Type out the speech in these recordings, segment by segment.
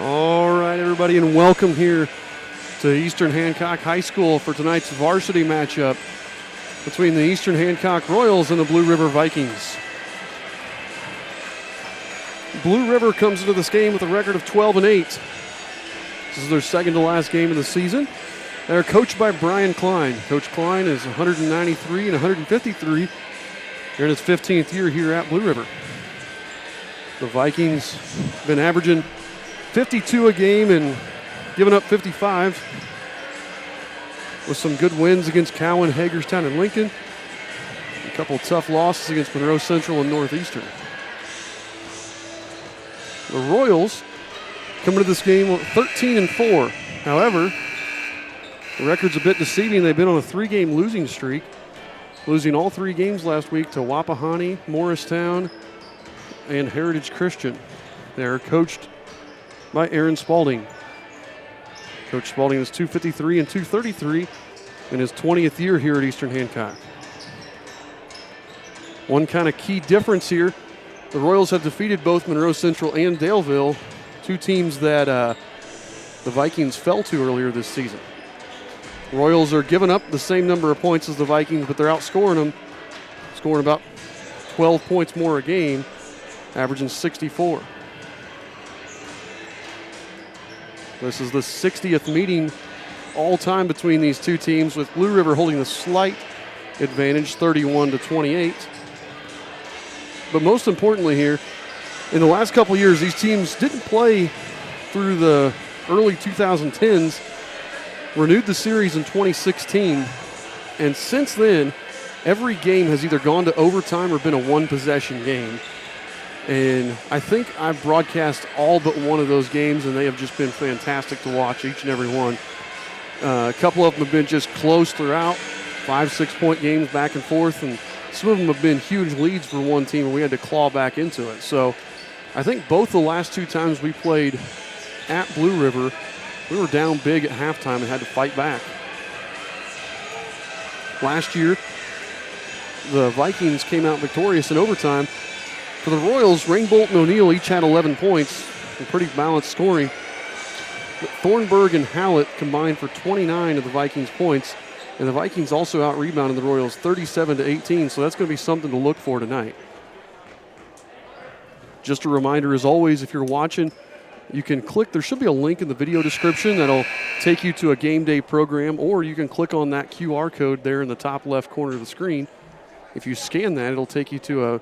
All right, everybody, and welcome here to Eastern Hancock High School for tonight's varsity matchup between the Eastern Hancock Royals and the Blue River Vikings. Blue River comes into this game with a record of 12-8. This is their second to last game of the season. They're coached by Brian Klein. Coach Klein is 193 and 153. They're in his 15th year here at Blue River. The Vikings have been averaging 52 a game and giving up 55 with some good wins against Cowan, Hagerstown, and Lincoln. A couple of tough losses against Monroe Central and Northeastern. The Royals coming to this game 13-4. However, the record's a bit deceiving. They've been on a 3-game losing streak, losing all 3 games last week to Wapahani, Morristown, and Heritage Christian. They're coached by Aaron Spalding. Coach Spalding is 253 and 233 in his 20th year here at Eastern Hancock. One kind of key difference here, the Royals have defeated both Monroe Central and Daleville, 2 teams that the Vikings fell to earlier this season. The Royals are giving up the same number of points as the Vikings, but they're outscoring them, scoring about 12 points more a game, averaging 64. This is the 60th meeting all-time between these 2 teams, with Blue River holding a slight advantage, 31-28. But most importantly here, in the last couple of years, these teams didn't play through the early 2010s, renewed the series in 2016, and since then, every game has either gone to overtime or been a one-possession game. And I think I've broadcast all but one of those games, and they have just been fantastic to watch, each and every one. A couple of them have been just close throughout, 5-6-point games back and forth, and some of them have been huge leads for one team, and we had to claw back into it. So I think both the last 2 times we played at Blue River, we were down big at halftime and had to fight back. Last year, the Vikings came out victorious in overtime. For the Royals, Rainbolt and O'Neill each had 11 points and pretty balanced scoring. But Thornburg and Hallett combined for 29 of the Vikings' points, and the Vikings also out-rebounded the Royals 37-18, so that's going to be something to look for tonight. Just a reminder, as always, if you're watching, you can click, there should be a link in the video description that'll take you to a game day program, or you can click on that QR code there in the top left corner of the screen. If you scan that, it'll take you to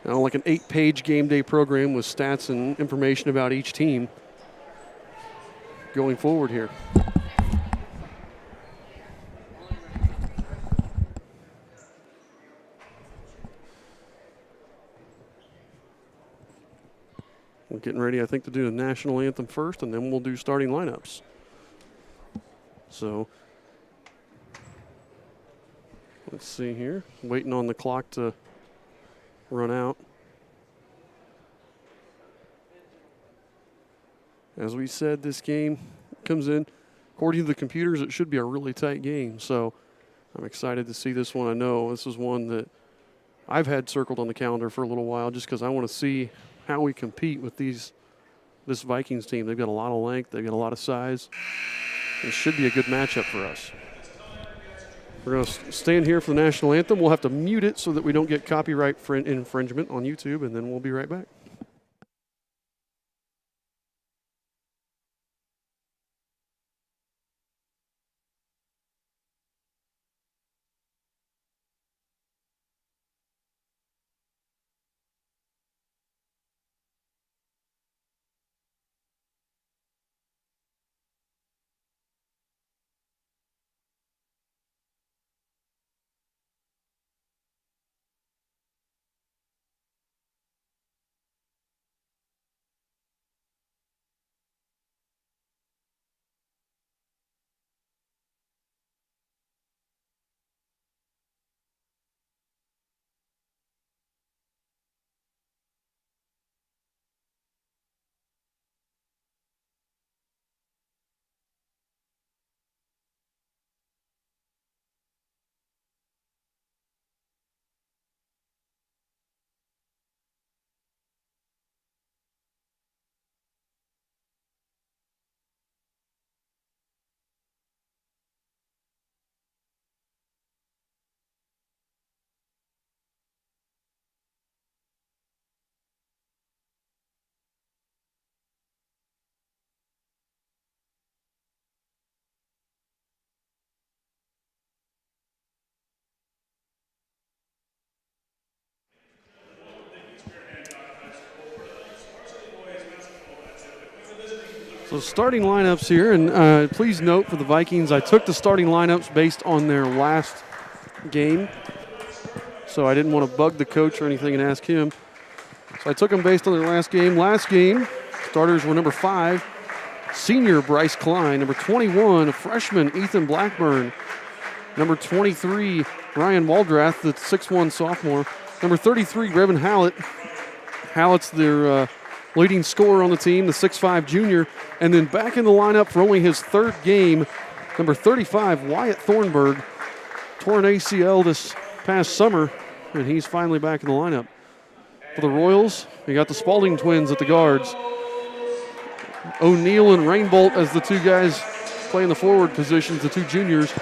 like an 8-page game day program with stats and information about each team going forward here. We're getting ready, I think, to do the national anthem first, and then we'll do starting lineups. So let's see here. Waiting on the clock to run out. As we said, this game comes in, according to the computers, it should be a really tight game. So I'm excited to see this one. I know this is one that I've had circled on the calendar for a little while just because I want to see how we compete with this Vikings team. They've got a lot of length. They've got a lot of size. It should be a good matchup for us. We're going to stand here for the national anthem. We'll have to mute it so that we don't get copyright infringement on YouTube, and then we'll be right back. So starting lineups here, and please note for the Vikings, I took the starting lineups based on their last game. So I didn't want to bug the coach or anything and ask him. So I took them based on their last game. Last game, starters were number 5, senior Bryce Klein. Number 21, a freshman, Ethan Blackburn. Number 23, Ryan Waldrath, the 6'1 sophomore. Number 33, Revan Hallett. Hallett's their leading scorer on the team, the 6'5 junior. And then back in the lineup for only his 3rd game, number 35, Wyatt Thornburg. Tore an ACL this past summer, and he's finally back in the lineup. For the Royals, you got the Spalding twins at the guards. O'Neal and Rainbolt as the 2 guys playing the forward positions, the 2 juniors.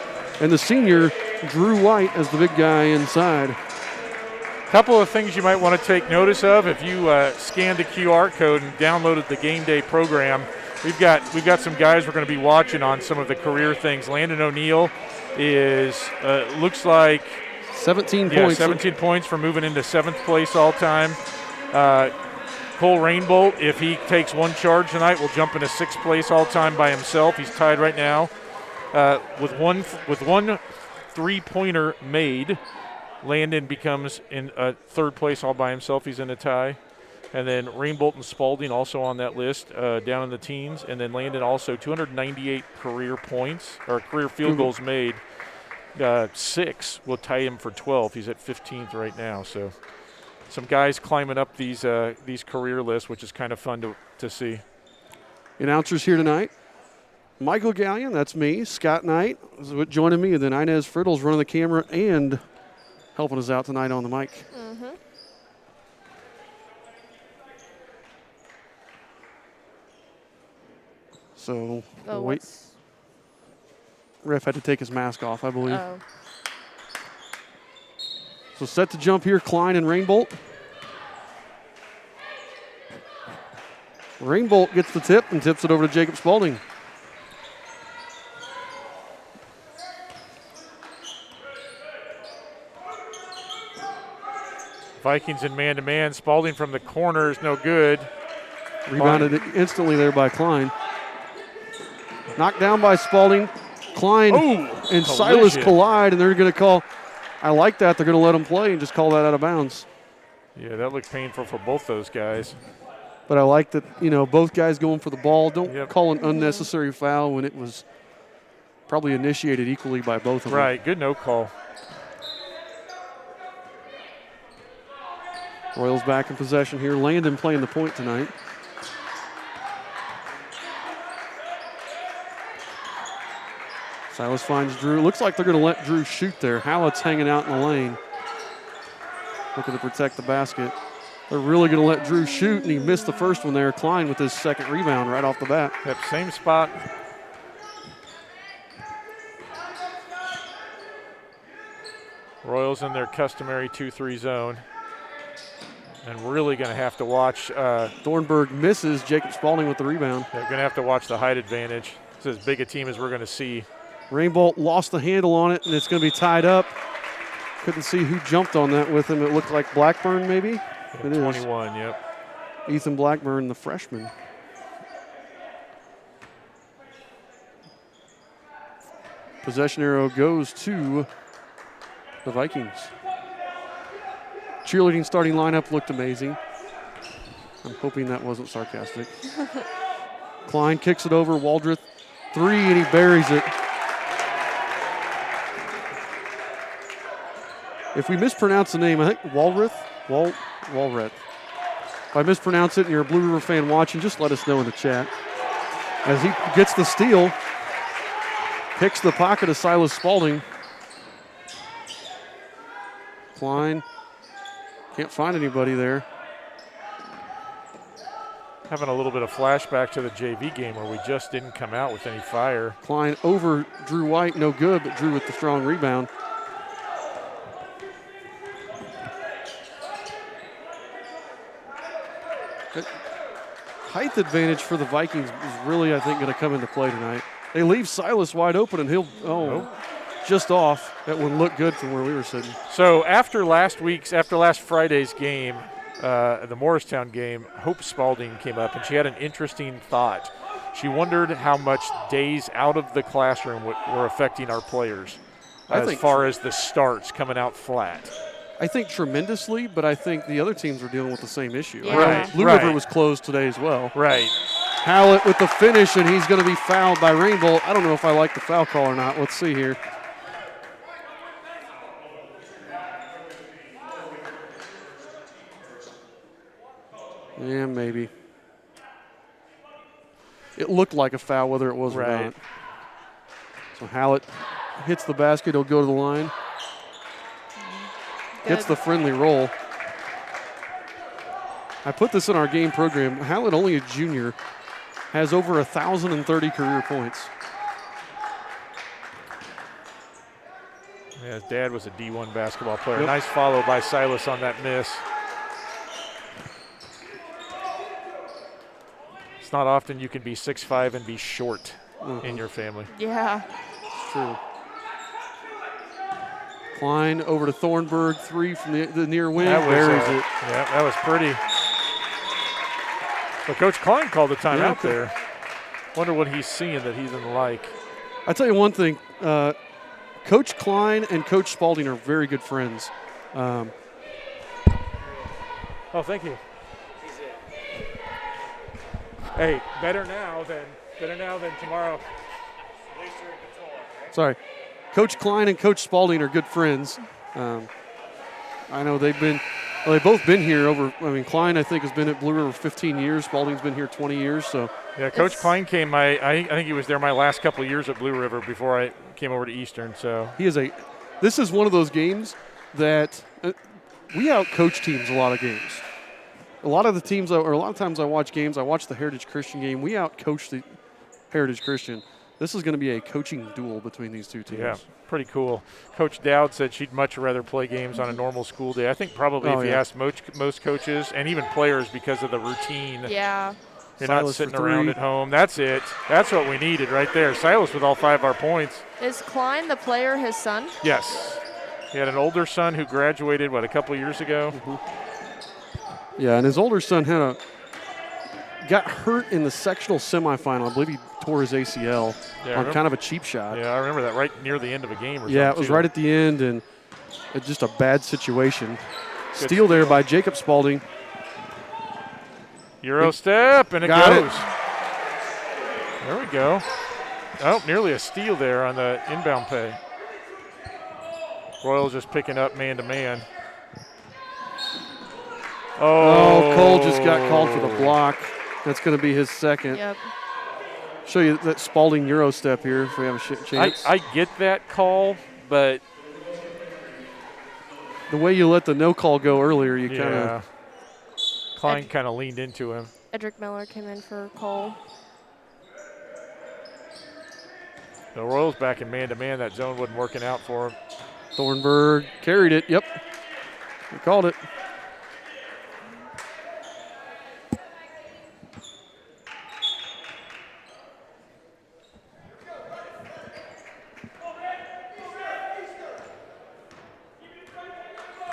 And the senior, Drew White, as the big guy inside. Couple of things you might want to take notice of if you scanned the QR code and downloaded the game day program. We've got some guys we're going to be watching on some of the career things. Landon O'Neal is looks like 17 points. 17 points for moving into 7th place all time. Cole Rainbolt, if he takes 1 charge tonight, will jump into 6th place all time by himself. He's tied right now with one 3-pointer made. Landon becomes in 3rd place all by himself. He's in a tie. And then Rainbolt and Spalding also on that list down in the teens. And then Landon also 298 career points or career field goals made. 6 will tie him for 12. He's at 15th right now. So some guys climbing up these career lists, which is kind of fun to see. Announcers here tonight. Michael Gallion, that's me. Scott Knight is joining me. And then Inez Frittle's running the camera and helping us out tonight on the mic. Mm-hmm. So, wait. Ref had to take his mask off, I believe. Oh. So set to jump here, Klein and Rainbolt. Rainbolt gets the tip and tips it over to Jacob Spalding. Vikings in man-to-man. Spalding from the corner is no good. Rebounded instantly there by Klein. Knocked down by Spalding. Klein and Silas collide, and they're going to call. I like that. They're going to let him play and just call that out of bounds. Yeah, that looked painful for both those guys. But I like that, both guys going for the ball. Don't call an unnecessary foul when it was probably initiated equally by both of them. Right, good no call. Royals back in possession here. Landon playing the point tonight. Silas finds Drew. Looks like they're going to let Drew shoot there. Hallett's hanging out in the lane, looking to protect the basket. They're really going to let Drew shoot, and he missed the first one there. Klein with his 2nd rebound right off the bat. Yep, same spot. Royals in their customary 2-3 zone. And really going to have to watch. Thornburg misses. Jacob Spalding with the rebound. They're going to have to watch the height advantage. It's as big a team as we're going to see. Rainbolt lost the handle on it, and it's going to be tied up. Couldn't see who jumped on that with him. It looked like Blackburn, maybe? Yeah, it 21, is. Yep. Ethan Blackburn, the freshman. Possession arrow goes to the Vikings. Cheerleading starting lineup looked amazing. I'm hoping that wasn't sarcastic. Klein kicks it over. Waldreth, 3, and he buries it. If we mispronounce the name, I think Walreth? Walreth. If I mispronounce it and you're a Blue River fan watching, just let us know in the chat. As he gets the steal, picks the pocket of Silas Spalding. Klein can't find anybody there. Having a little bit of flashback to the JV game where we just didn't come out with any fire. Klein over Drew White, no good, but Drew with the strong rebound. Height advantage for the Vikings is really, I think, going to come into play tonight. They leave Silas wide open, and he'll, just off. That one looked good from where we were sitting. So after last Friday's game, the Morristown game, Hope Spalding came up, and she had an interesting thought. She wondered how much days out of the classroom were affecting our players as far as the starts coming out flat. I think tremendously, but I think the other teams were dealing with the same issue. Yeah. Right. Blue River was closed today as well. Right. Hallett with the finish, and he's going to be fouled by Rainbolt. I don't know if I like the foul call or not. Let's see here. Yeah, maybe. It looked like a foul, whether it was or not. So Hallett hits the basket. He'll go to the line. Good. Gets the friendly roll. I put this in our game program. Hallett, only a junior, has over 1,030 career points. Yeah, his dad was a D1 basketball player. Yep. Nice follow by Silas on that miss. It's not often you can be 6'5" and be short in your family. Yeah. It's true. Klein over to Thornburg, 3 from the near wing. Buries it. Yeah, that was pretty. But Coach Klein called the timeout there. Wonder what he's seeing that he doesn't like. I tell you one thing, Coach Klein and Coach Spalding are very good friends. Oh, thank you. Hey, better now than tomorrow. Sorry. Coach Klein and Coach Spalding are good friends. I know they've both been here Klein, I think, has been at Blue River 15 years. Spalding's been here 20 years. So yeah, Coach Klein came. I think he was there my last couple of years at Blue River before I came over to Eastern. So this is one of those games that we outcoach teams a lot of games. A lot of times I watch games. I watch the Heritage Christian game. We outcoach the Heritage Christian. This is going to be a coaching duel between these two teams. Yeah, pretty cool. Coach Dowd said she'd much rather play games on a normal school day. I think probably if you ask most coaches and even players because of the routine. Yeah. You're Silas not sitting for around 3. at home. That's it. That's what we needed right there. Silas with all 5 of our points. Is Klein the player his son? Yes. He had an older son who graduated, a couple of years ago? Mm-hmm. Yeah, and his older son got hurt in the sectional semifinal. I believe he tore his ACL on kind of a cheap shot. Yeah, I remember that right near the end of a game or something. Yeah, it was right at the end, and it's just a bad situation. Steal there by Jacob Spalding. Euro step, and it Got goes. There we go. Oh, nearly a steal there on the inbound pay. Royals just picking up man-to-man. Oh, Cole just got called for the block. That's going to be his second. Yep. Show you that Spalding Euro step here if we have a chance. I get that call, but the way you let the no call go earlier, you kind of. Klein kind of leaned into him. Edric Miller came in for Cole. The Royals back in man-to-man. That zone wasn't working out for him. Thornburg carried it. Yep. We called it.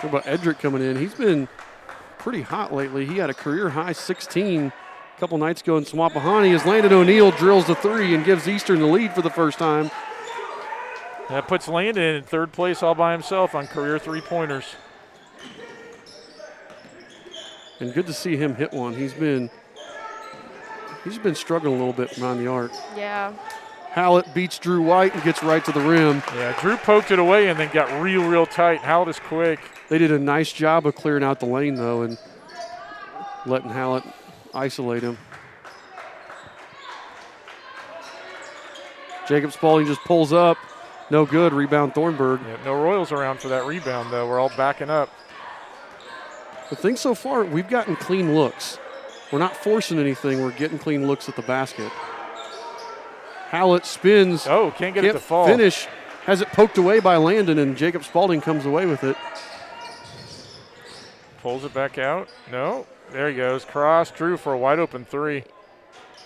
What about Edric coming in? He's been pretty hot lately. He had a career-high 16 a couple nights ago in Swapahani as Landon O'Neill drills the 3 and gives Eastern the lead for the first time. That puts Landon in 3rd place all by himself on career 3-pointers. And good to see him hit one. He's been struggling a little bit behind the arc. Yeah. Hallett beats Drew White and gets right to the rim. Yeah, Drew poked it away and then got real tight. Hallett is quick. They did a nice job of clearing out the lane, though, and letting Hallett isolate him. Jacob Spalding just pulls up. No good. Rebound Thornburg. Yeah, no Royals around for that rebound, though. We're all backing up. The thing so far, we've gotten clean looks. We're not forcing anything. We're getting clean looks at the basket. Hallett spins. Oh, can't get it to fall. Finish. Has it poked away by Landon, and Jacob Spalding comes away with it. Pulls it back out. No. There he goes. Cross. Drew for a wide open 3.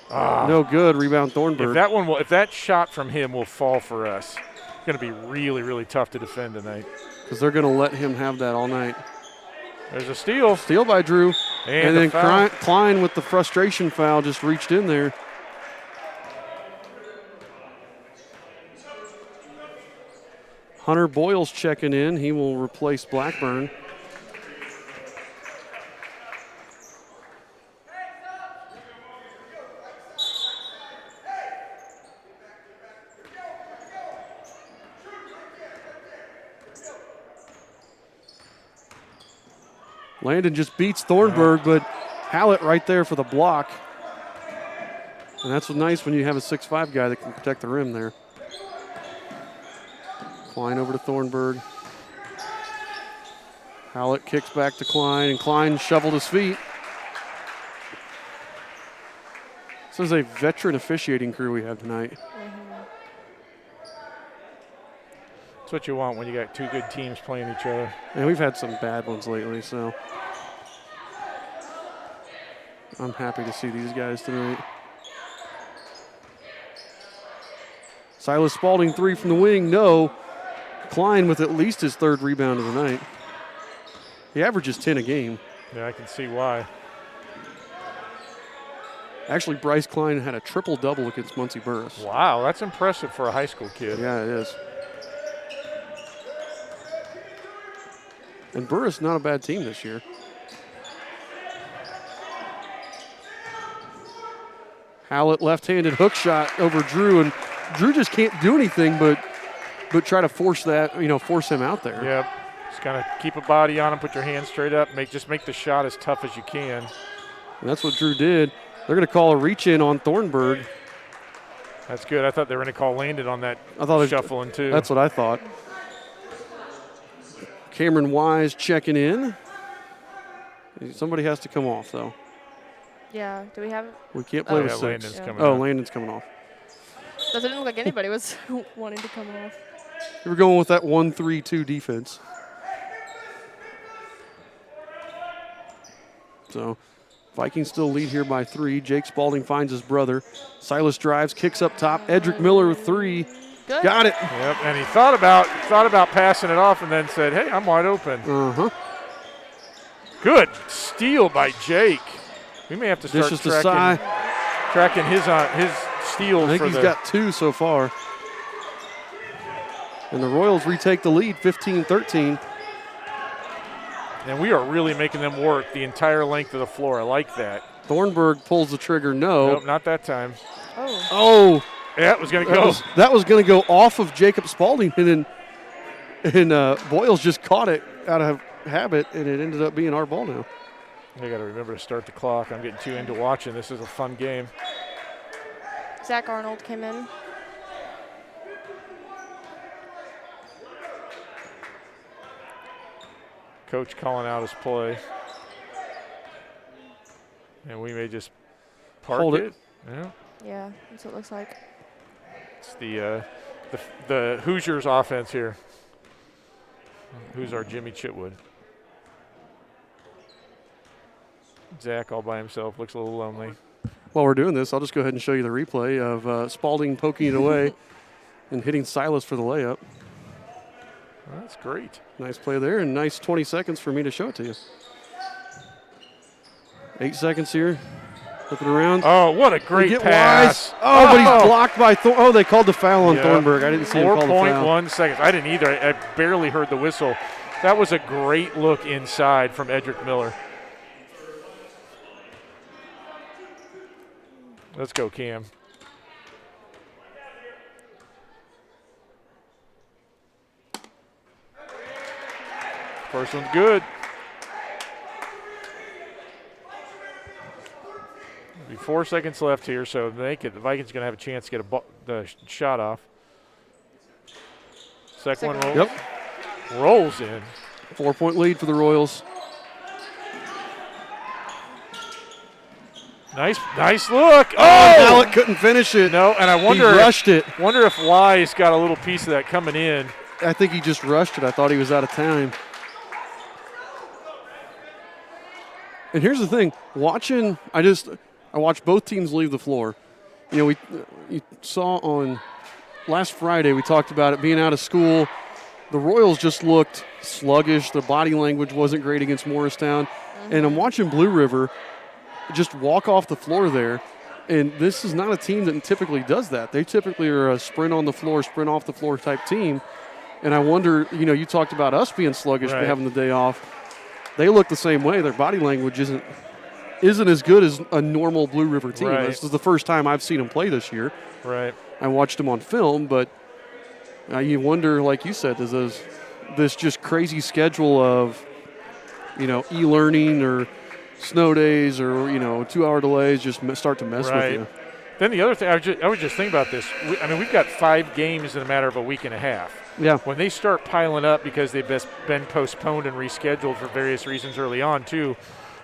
No good. Rebound Thornburg. If that shot from him will fall for us, it's going to be really tough to defend tonight. Because they're going to let him have that all night. There's a steal. Steal by Drew. And then the foul. Klein with the frustration foul just reached in there. Hunter Boyle's checking in. He will replace Blackburn. Landon just beats Thornburg, but Hallett right there for the block. And that's what's nice when you have a 6'5" guy that can protect the rim there. Klein over to Thornburg. Hallett kicks back to Klein, and Klein shoveled his feet. This is a veteran officiating crew we have tonight. That's what you want when you got two good teams playing each other. And we've had some bad ones lately, so I'm happy to see these guys tonight. Silas Spalding, 3 from the wing, no. Klein with at least his 3rd rebound of the night. He averages 10 a game. Yeah, I can see why. Actually, Bryce Klein had a triple-double against Muncie Burris. Wow, that's impressive for a high school kid. Yeah, it is. And Burris, not a bad team this year. Hallett left-handed hook shot over Drew, and Drew just can't do anything but try to force that, force him out there. Yep. Just kind of keep a body on him, put your hands straight up, just make the shot as tough as you can. And that's what Drew did. They're going to call a reach-in on Thornburg. That's good. I thought they were going to call Landon on that shuffling too. That's what I thought. Cameron Wise checking in. Somebody has to come off, though. Yeah, do we have? We can't play with 6. Landon's coming off. off. Landon's coming off. Doesn't look like anybody was wanting to come off. We're going with that 1-3-2 defense. So Vikings still lead here by 3. Jake Spalding finds his brother. Silas drives, kicks up top. Edric Miller with 3. Good. Got it. Yep, and he thought about passing it off and then said, hey, I'm wide open. Uh-huh. Good steal by Jake. We may have to start tracking his steals. I think he's got 2 so far. And the Royals retake the lead, 15-13. And we are really making them work the entire length of the floor. I like that. Thornburg pulls the trigger, no. Nope, not that time. Oh. Yeah, it was going to go. That was going to go off of Jacob Spalding, and Boyles just caught it out of habit, and it ended up being our ball now. I got to remember to start the clock. I'm getting too into watching. This is a fun game. Zach Arnold came in. Coach calling out his play. And we may just park it. Yeah. Yeah, that's what it looks like. It's the Hoosiers offense here. Who's our Jimmy Chitwood? Zach all by himself, looks a little lonely. While we're doing this, I'll just go ahead and show you the replay of Spalding poking it away and hitting Silas for the layup. Well, that's great. Nice play there, and nice 20 seconds for me to show it to you. 8 seconds here. Flip it around. Oh, what a great pass. Wise. Oh, but he's blocked by Oh, they called the foul on Thornburg. I didn't see him call the foul. 4.1 seconds. I didn't either. I barely heard the whistle. That was a great look inside from Edric Miller. Let's go, Cam. First one's good. Be 4 seconds left here, so the Vikings are going to have a chance to get the shot off. Second one rolls. Yep. Rolls in. 4-point lead for the Royals. Nice look. Oh! Hallett couldn't finish it. No, and I wonder he rushed it. Wonder if Wise got a little piece of that coming in. I think he just rushed it. I thought he was out of time. And here's the thing, I watched both teams leave the floor. You saw on last Friday, we talked about it being out of school. The Royals just looked sluggish. The body language wasn't great against Morristown. And I'm watching Blue River just walk off the floor there. And this is not a team that typically does that. They typically are a sprint on the floor, sprint off the floor type team. And I wonder, you talked about us being sluggish, Right. having the day off. They look the same way. Their body language isn't as good as a normal Blue River team. Right. This is the first time I've seen them play this year. Right. I watched them on film, but you wonder, like you said, does this just crazy schedule of, e-learning or snow days or, 2-hour delays just start to mess with you? Then the other thing, I was just thinking about this. We've got 5 games in a matter of a week and a half. Yeah. When they start piling up because they've been postponed and rescheduled for various reasons early on, too,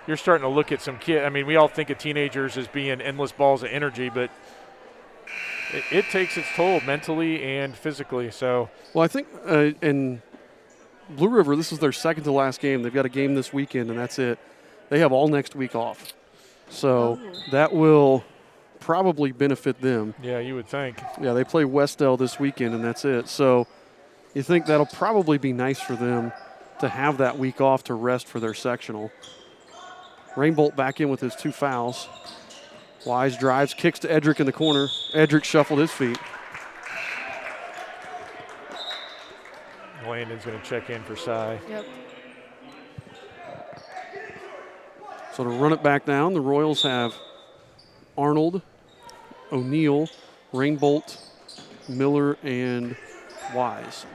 you're starting to look at some kids. We all think of teenagers as being endless balls of energy, but it takes its toll mentally and physically. So, well, I think in Blue River, this is their second to last game. They've got a game this weekend, and that's it. They have all next week off. So that will probably benefit them. Yeah, you would think. Yeah, they play Westdale this weekend, and that's it. So you think that'll probably be nice for them to have that week off to rest for their sectional. Rainbolt back in with his 2 fouls. Wise drives, kicks to Edric in the corner. Edric shuffled his feet. Landon's going to check in for Cy. Yep. So to run it back down, the Royals have Arnold, O'Neill, Rainbolt, Miller, and Wise.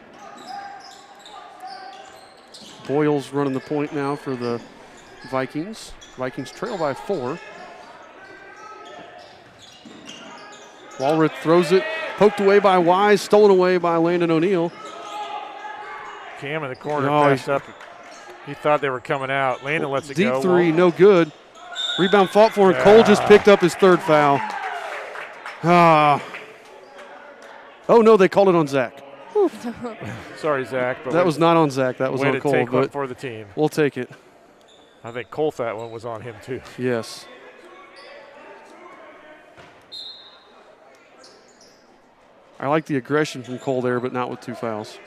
Boyle's running the point now for the Vikings. Vikings trail by 4. Walrath throws it, poked away by Wise, stolen away by Landon O'Neill. Cam in the corner, Oh, passed up. He thought they were coming out. Landon lets it go. Deep 3, no good. Rebound fought for, and Cole just picked up his 3rd foul. Oh, no, they called it on Zach. Sorry, Zach. But That was not on Zach. That was way on to Cole. take one But for the team. we'll take it. I think Cole thought that one was on him, too. Yes. I like the aggression from Cole there, but not with 2 fouls.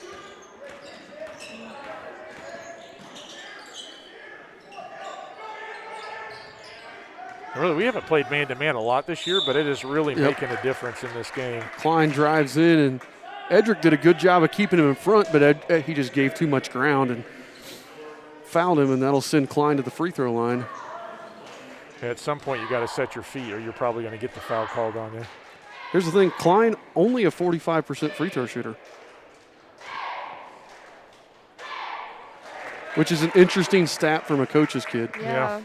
Really, we haven't played man-to-man a lot this year, but it is really making a difference in this game. Klein drives in, and Edric did a good job of keeping him in front, but he just gave too much ground and fouled him, and that'll send Klein to the free throw line. At some point, you got to set your feet, or you're probably going to get the foul called on you. Here's the thing, Klein only a 45% free throw shooter, which is an interesting stat from a coach's kid. Yeah.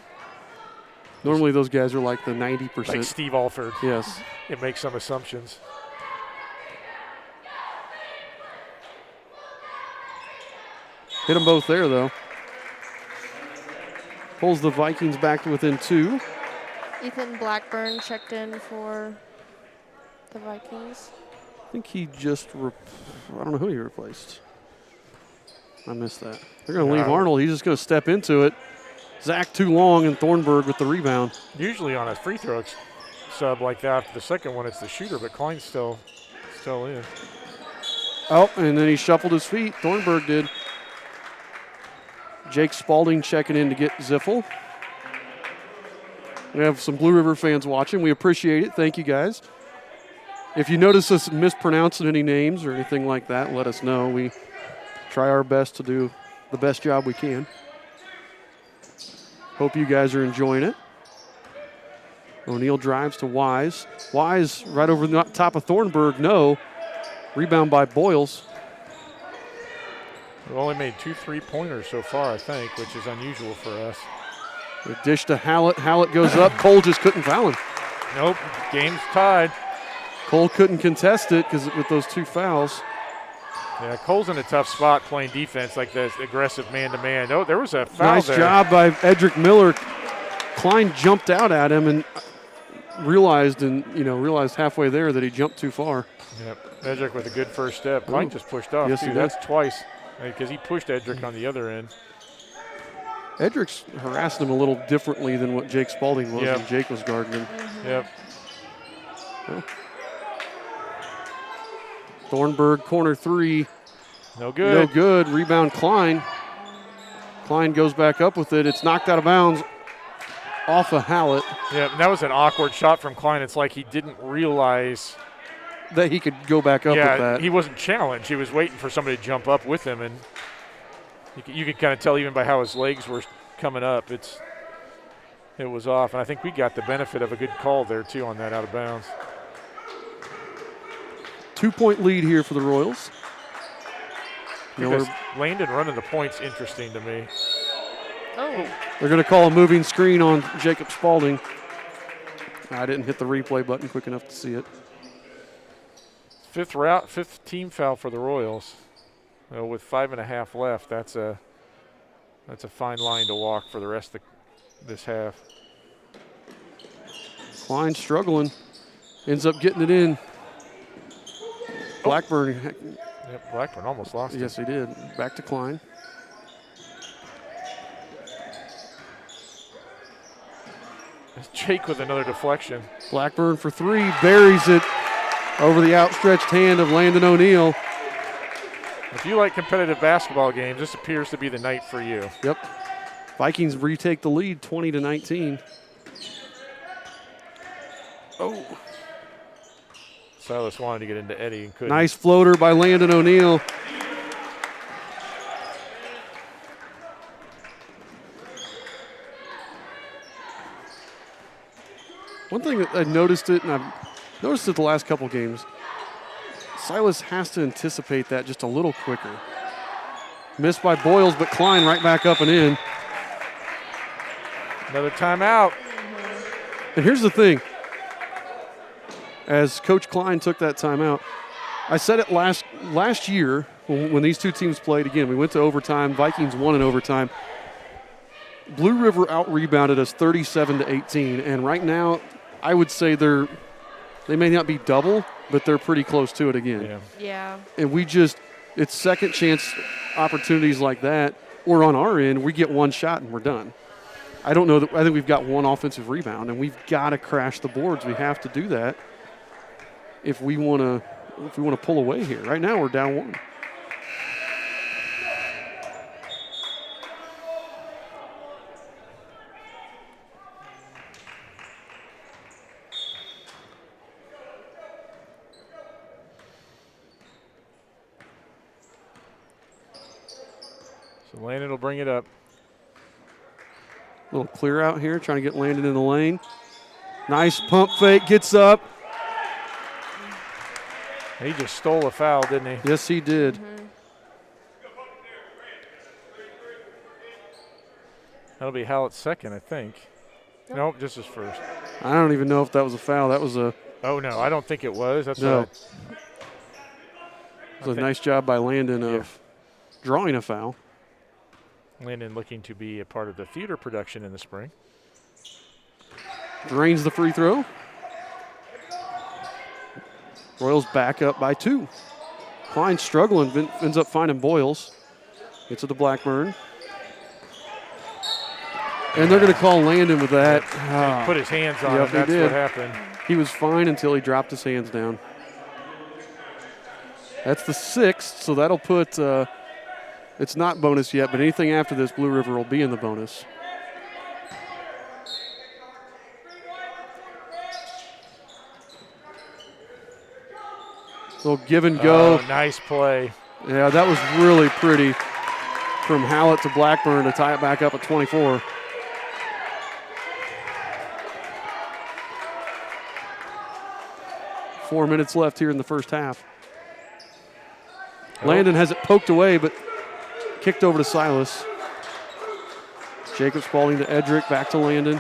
Normally those guys are like the 90%. Like Steve Alford. Yes. It makes some assumptions. Hit them both there, though. Pulls the Vikings back to within 2. Ethan Blackburn checked in for the Vikings. I think he just, I don't know who he replaced. I missed that. They're going to leave Arnold. He's just going to step into it. Zach too long and Thornburg with the rebound. Usually on a free throw sub like that, after the second one, it's the shooter, but Klein's still in. Oh, and then he shuffled his feet. Thornburg did. Jake Spalding checking in to get Ziffel. We have some Blue River fans watching. We appreciate it. Thank you, guys. If you notice us mispronouncing any names or anything like that, let us know. We try our best to do the best job we can. Hope you guys are enjoying it. O'Neill drives to Wise. Wise right over the top of Thornburg. No. Rebound by Boyles. We've only made 2 3-pointers so far, I think, which is unusual for us. The dish to Hallett. Hallett goes up. Cole just couldn't foul him. Nope. Game's tied. Cole couldn't contest it because with those 2 fouls. Yeah, Cole's in a tough spot playing defense like this aggressive man-to-man. Oh, there was a foul Nice there. job by Edric Miller. Klein jumped out at him and realized halfway there that he jumped too far. Yep. Edric with a good first step. Klein just pushed off, Yes, too. he did. That's twice because he pushed Edric on the other end. Edric's harassed him a little differently than what Jake Spalding was when Jake was guarding him. Yep. Well, Thornburg, corner 3. No good. No good. Rebound Klein. Klein goes back up with it. It's knocked out of bounds off of Hallett. Yeah, and that was an awkward shot from Klein. It's like he didn't realize that he could go back up with that. He wasn't challenged. He was waiting for somebody to jump up with him, and you could kind of tell even by how his legs were coming up. It was off, and I think we got the benefit of a good call there, too, on that out of bounds. 2-point lead here for the Royals. Because Landon running the point's interesting to me. Oh. They're going to call a moving screen on Jacob Spaulding. I didn't hit the replay button quick enough to see it. Fifth team foul for the Royals. With 5.5 left, that's a fine line to walk for the rest of this half. Klein struggling. Ends up getting it in. Blackburn. Yep, Blackburn almost lost it. Yes, he did. Back to Klein. Jake with another deflection. Blackburn for 3. Buries it over the outstretched hand of Landon O'Neill. If you like competitive basketball games, this appears to be the night for you. Yep. Vikings retake the lead 20-19. Oh. Silas wanted to get into Eddie and couldn't. Nice floater by Landon O'Neill. One thing that I noticed it, and I've noticed it the last couple games, Silas has to anticipate that just a little quicker. Missed by Boyles, but Klein right back up and in. Another timeout. And here's the thing. As Coach Klein took that timeout, I said it last year when these two teams played again. We went to overtime. Vikings won in overtime. Blue River out-rebounded us 37-18, and right now I would say they may not be double, but they're pretty close to it again. Yeah. And it's second chance opportunities like that, or on our end, we get one shot and we're done. I don't know that. I think we've got one offensive rebound, and we've got to crash the boards. We have to do that if we want to pull away here. Right now, we're down 1. So Landon will bring it up. Little clear out here, trying to get Landon in the lane. Nice pump fake, gets up. He just stole a foul, didn't he? Yes, he did. That'll be Hallett's second, I think. Nope, just his first. I don't even know if that was a foul. That was a. Oh, no, I don't think it was. That's no. It was a nice job by Landon of drawing a foul. Landon looking to be a part of the theater production in the spring. Drains the free throw. Royals back up by 2. Klein struggling, ends up finding Boyles. Gets to the Blackburn. And they're going to call Landon with that. He put his hands on him. That's what happened. He was fine until he dropped his hands down. That's the 6th, so that'll put it's not bonus yet, but anything after this, Blue River will be in the bonus. Little give and go. Oh, nice play. Yeah, that was really pretty from Hallett to Blackburn to tie it back up at 24. Four minutes left here in the first half. Landon has it poked away, but kicked over to Silas. Jacob Spaulding to Edric, back to Landon.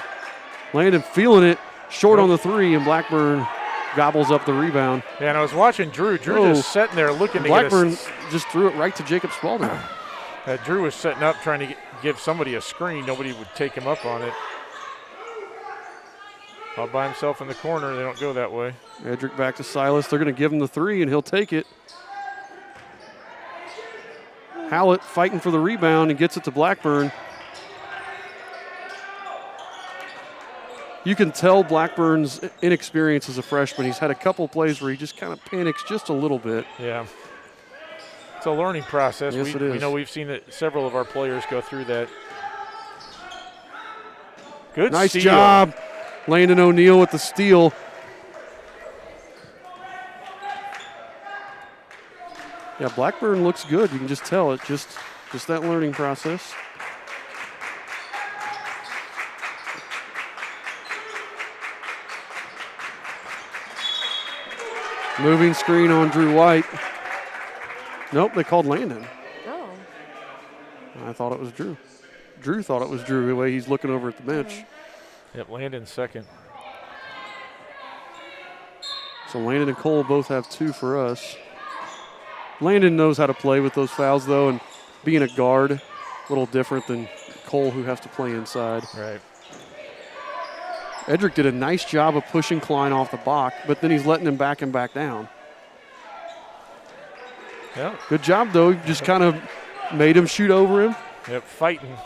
Landon feeling it, short on the 3, and Blackburn gobbles up the rebound. Yeah, and I was watching Drew. Drew just sitting there looking to Blackburn just threw it right to Jacob Spaulding. Drew was setting up, trying to give somebody a screen. Nobody would take him up on it. All by himself in the corner. They don't go that way. Edric back to Silas. They're going to give him the 3, and he'll take it. Hallett fighting for the rebound and gets it to Blackburn. You can tell Blackburn's inexperience as a freshman. He's had a couple of plays where he just kind of panics just a little bit. Yeah. It's a learning process. Yes, it is. We know we've seen several of our players go through that. Good nice steal. job. Landon O'Neill with the steal. Yeah, Blackburn looks good. You can just tell it, just that learning process. Moving screen on Drew White. Nope, they called Landon. Oh. I thought it was Drew. Drew thought it was Drew the way he's looking over at the bench. Yep, Landon second. So Landon and Cole both have 2 for us. Landon knows how to play with those fouls, though, and being a guard, a little different than Cole, who has to play inside. Right. Edric did a nice job of pushing Klein off the block, but then he's letting him back down. Yeah. Good job, though. Just kind of made him shoot over him. Yep, fighting.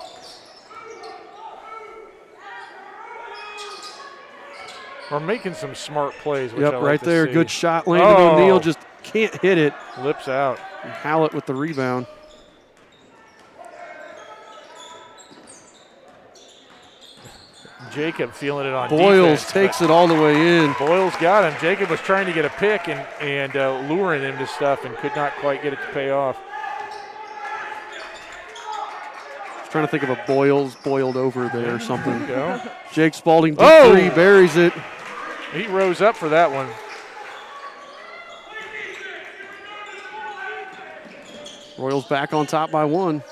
We're making some smart plays. Which I like right to there. see. Good shot. Landon O'Neal just can't hit it. Lips out. And Hallett with the rebound. Jacob feeling it on Boyles defense, takes it all the way in. Boyles got him. Jacob was trying to get a pick and luring him to stuff and could not quite get it to pay off. Trying to think of a Boyles boiled over there or something. There you go. Jake Spalding, deep Oh! 3, buries it. He rose up for that one. Royals back on top by 1.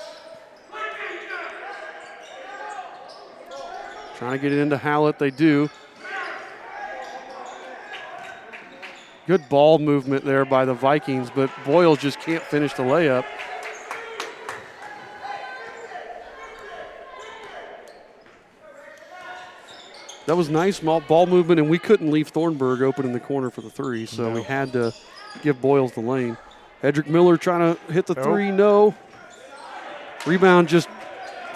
Trying to get it into Hallett, they do. Good ball movement there by the Vikings, but Boyle just can't finish the layup. That was nice ball movement, and we couldn't leave Thornburg open in the corner for the 3, so we had to give Boyles the lane. Edric Miller trying to hit the 3, no. Rebound just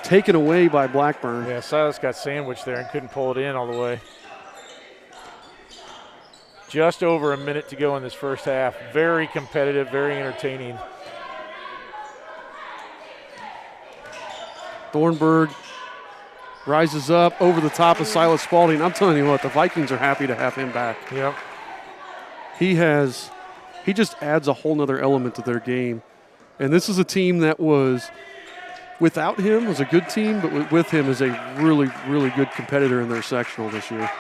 taken away by Blackburn. Yeah, Silas got sandwiched there and couldn't pull it in all the way. Just over a minute to go in this first half. Very competitive, very entertaining. Thornburg rises up over the top of Silas Spalding. I'm telling you what, the Vikings are happy to have him back. Yep. He just adds a whole nother element to their game. And this is a team that was, without him, was a good team, but with him is a really, really good competitor in their sectional this year.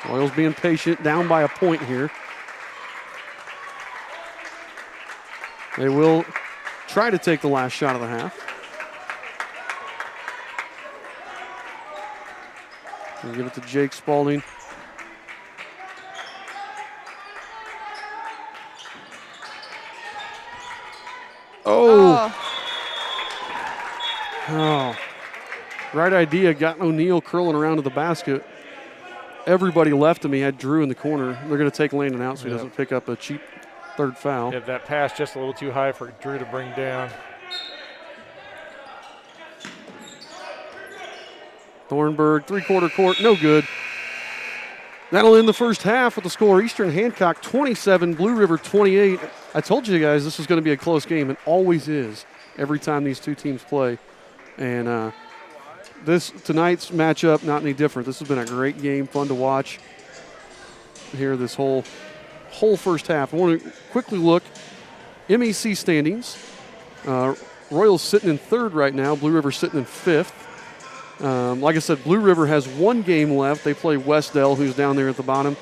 Royals being patient, down by a point here. They will try to take the last shot of the half. We'll give it to Jake Spalding. Oh. Right idea, got O'Neal curling around to the basket. Everybody left him. He had Drew in the corner. They're going to take Landon out so he doesn't pick up a cheap 3rd foul. Yeah, that pass just a little too high for Drew to bring down. Thornburg, 3-quarter court, no good. That'll end the first half with the score. Eastern Hancock 27, Blue River 28. I told you guys this was going to be a close game. It always is every time these two teams play. And tonight's matchup, not any different. This has been a great game, fun to watch here this whole first half. I want to quickly look. MEC standings. Royals sitting in 3rd right now. Blue River sitting in 5th. Like I said, Blue River has 1 game left. They play Westdale, who's down there at the bottom.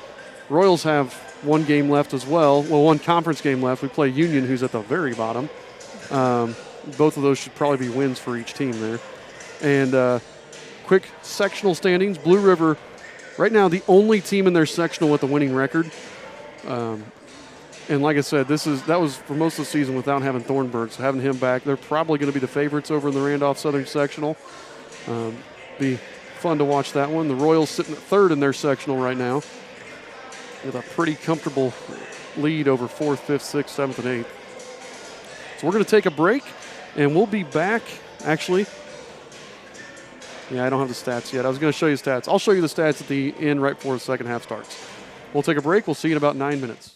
Royals have 1 game left as well. Well, 1 conference game left. We play Union, who's at the very bottom. Both of those should probably be wins for each team there. And quick sectional standings. Blue River, right now, the only team in their sectional with a winning record. And like I said, that was for most of the season without having Thornburg. So having him back, they're probably going to be the favorites over in the Randolph Southern sectional. Be fun to watch that one. The Royals sitting at 3rd in their sectional right now with a pretty comfortable lead over 4th, 5th, 6th, 7th, and 8th. So we're going to take a break, and we'll be back. Actually, I don't have the stats yet. I was going to show you stats. I'll show you the stats at the end right before the second half starts. We'll take a break. We'll see you in about 9 minutes.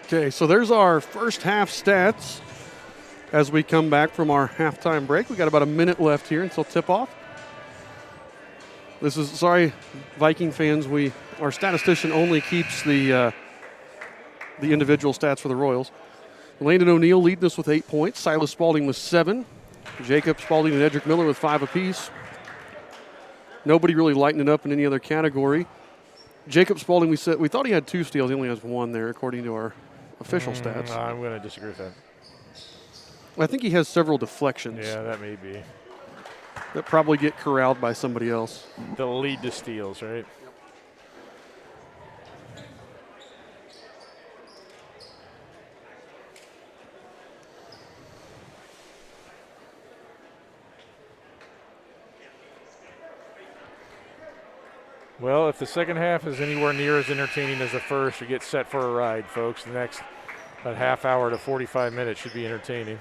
Okay, so there's our first half stats as we come back from our halftime break. We got about a minute left here until tip-off. This is, sorry, Viking fans, our statistician only keeps the individual stats for the Royals. Landon O'Neill leading us with 8 points. Silas Spalding with 7. Jacob Spalding and Edric Miller with 5 apiece. Nobody really lighting it up in any other category. Jacob Spalding, we thought he had 2 steals. He only has 1 there, according to our official stats. I'm going to disagree with that. I think he has several deflections. Yeah, that may be. That probably get corralled by somebody else. They'll lead to steals, right? Well, if the second half is anywhere near as entertaining as the first, you get set for a ride, folks. The next about half hour to 45 minutes should be entertaining.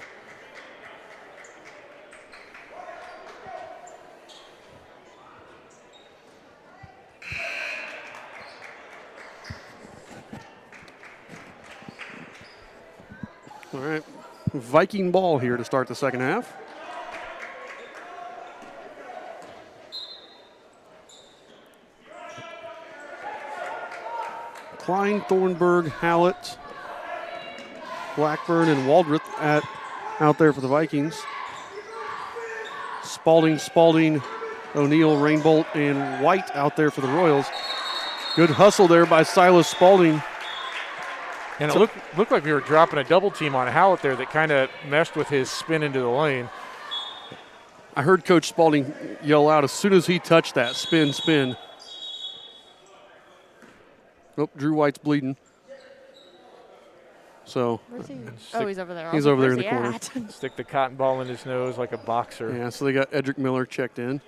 All right, Viking ball here to start the second half. Klein, Thornburg, Hallett, Blackburn, and Waldreth out there for the Vikings. Spalding, O'Neill, Rainbolt, and White out there for the Royals. Good hustle there by Silas Spalding. And it looked like we were dropping a double team on Hallett there that kind of messed with his spin into the lane. I heard Coach Spalding yell out as soon as he touched that, spin. Nope, Drew White's bleeding. So Where's he? Oh, he's over there. He's over there in the corner. Stick the cotton ball in his nose like a boxer. Yeah, so they got Edric Miller checked in.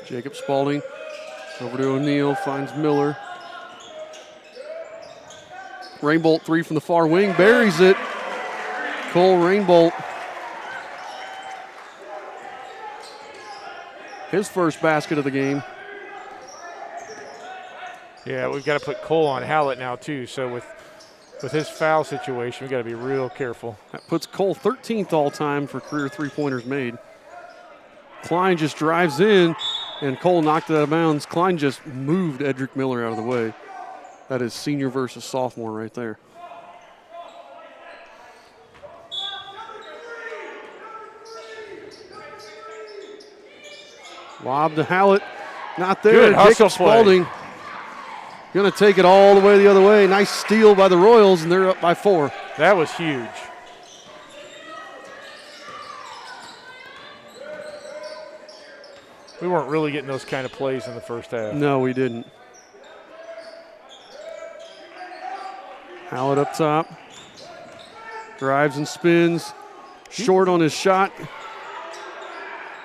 Jacob Spalding over to O'Neill, finds Miller. Rainbolt 3 from the far wing, buries it. Cole Rainbolt. His first basket of the game. Yeah, we've got to put Cole on Hallett now too. So with his foul situation, we've got to be real careful. That puts Cole 13th all time for career three-pointers made. Klein just drives in, and Cole knocked it out of bounds. Klein just moved Edric Miller out of the way. That is senior versus sophomore right there. Lob to Hallett. Not there. Good hustle Jacob Spalding going to take it all the way the other way. Nice steal by the Royals, and they're up by 4. That was huge. We weren't really getting those kind of plays in the first half. No, we didn't. Hallett up top. Drives and spins. Short on his shot.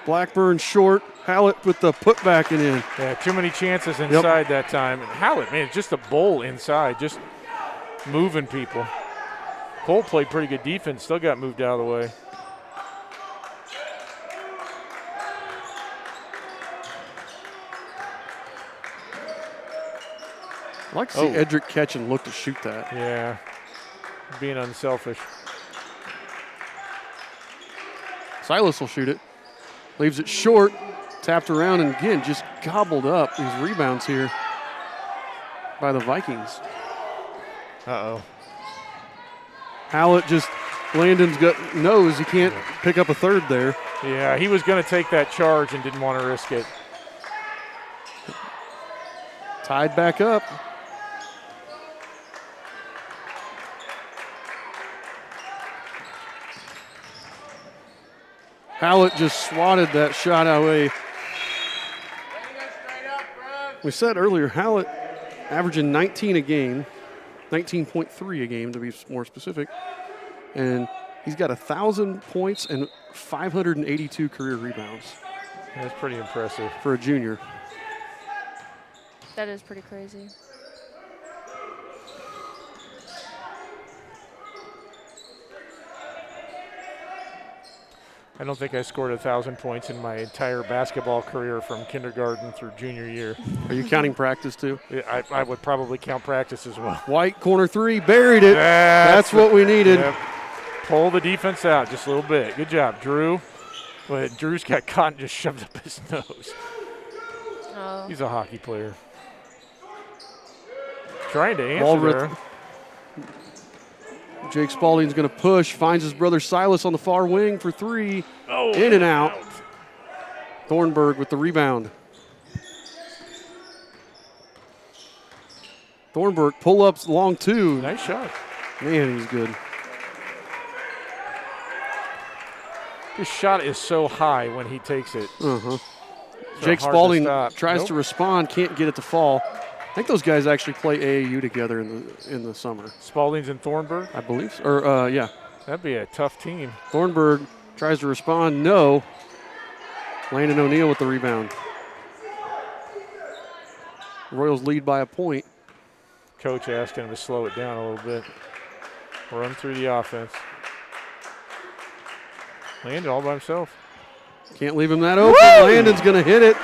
Blackburn short. Hallett with the putback and in. Yeah, too many chances inside that time. And Hallett, man, just a bowl inside, just moving people. Cole played pretty good defense, still got moved out of the way. I'd like to see Edric catch and look to shoot that. Yeah, being unselfish. Silas will shoot it. Leaves it short. Tapped around and again just gobbled up these rebounds here by the Vikings. Uh-oh. Hallett just, Landon's knows he can't pick up a third there. Yeah, he was going to take that charge and didn't want to risk it. Tied back up. Hallett just swatted that shot away. We said earlier, Hallett averaging 19 a game, 19.3 a game to be more specific, and he's got 1,000 points and 582 career rebounds. That's pretty impressive. For a junior. That is pretty crazy. I don't think I scored 1,000 points in my entire basketball career from kindergarten through junior year. Are you counting practice too? I would probably count practice as well. White, corner three, buried it. That's what we needed. Yep. Pull the defense out just a little bit. Good job, Drew. But Drew's got caught and just shoved up his nose. Oh. He's a hockey player. Trying to answer there. Jake Spalding's going to push, finds his brother Silas on the far wing for three. Oh, in and out. Thornburg with the rebound. Thornburg pull-ups long two. Nice shot. Man, he's good. His shot is so high when he takes it. Uh-huh. So Jake hard Spalding to stop. tries to respond, can't get it to fall. I think those guys actually play AAU together in the summer. Spalding's and Thornburg? I believe so. Or, yeah. That'd be a tough team. Thornburg tries to respond. No. Landon O'Neill with the rebound. Royals lead by a point. Coach asking him to slow it down a little bit. Run through the offense. Landon all by himself. Can't leave him that open. Woo! Landon's going to hit it.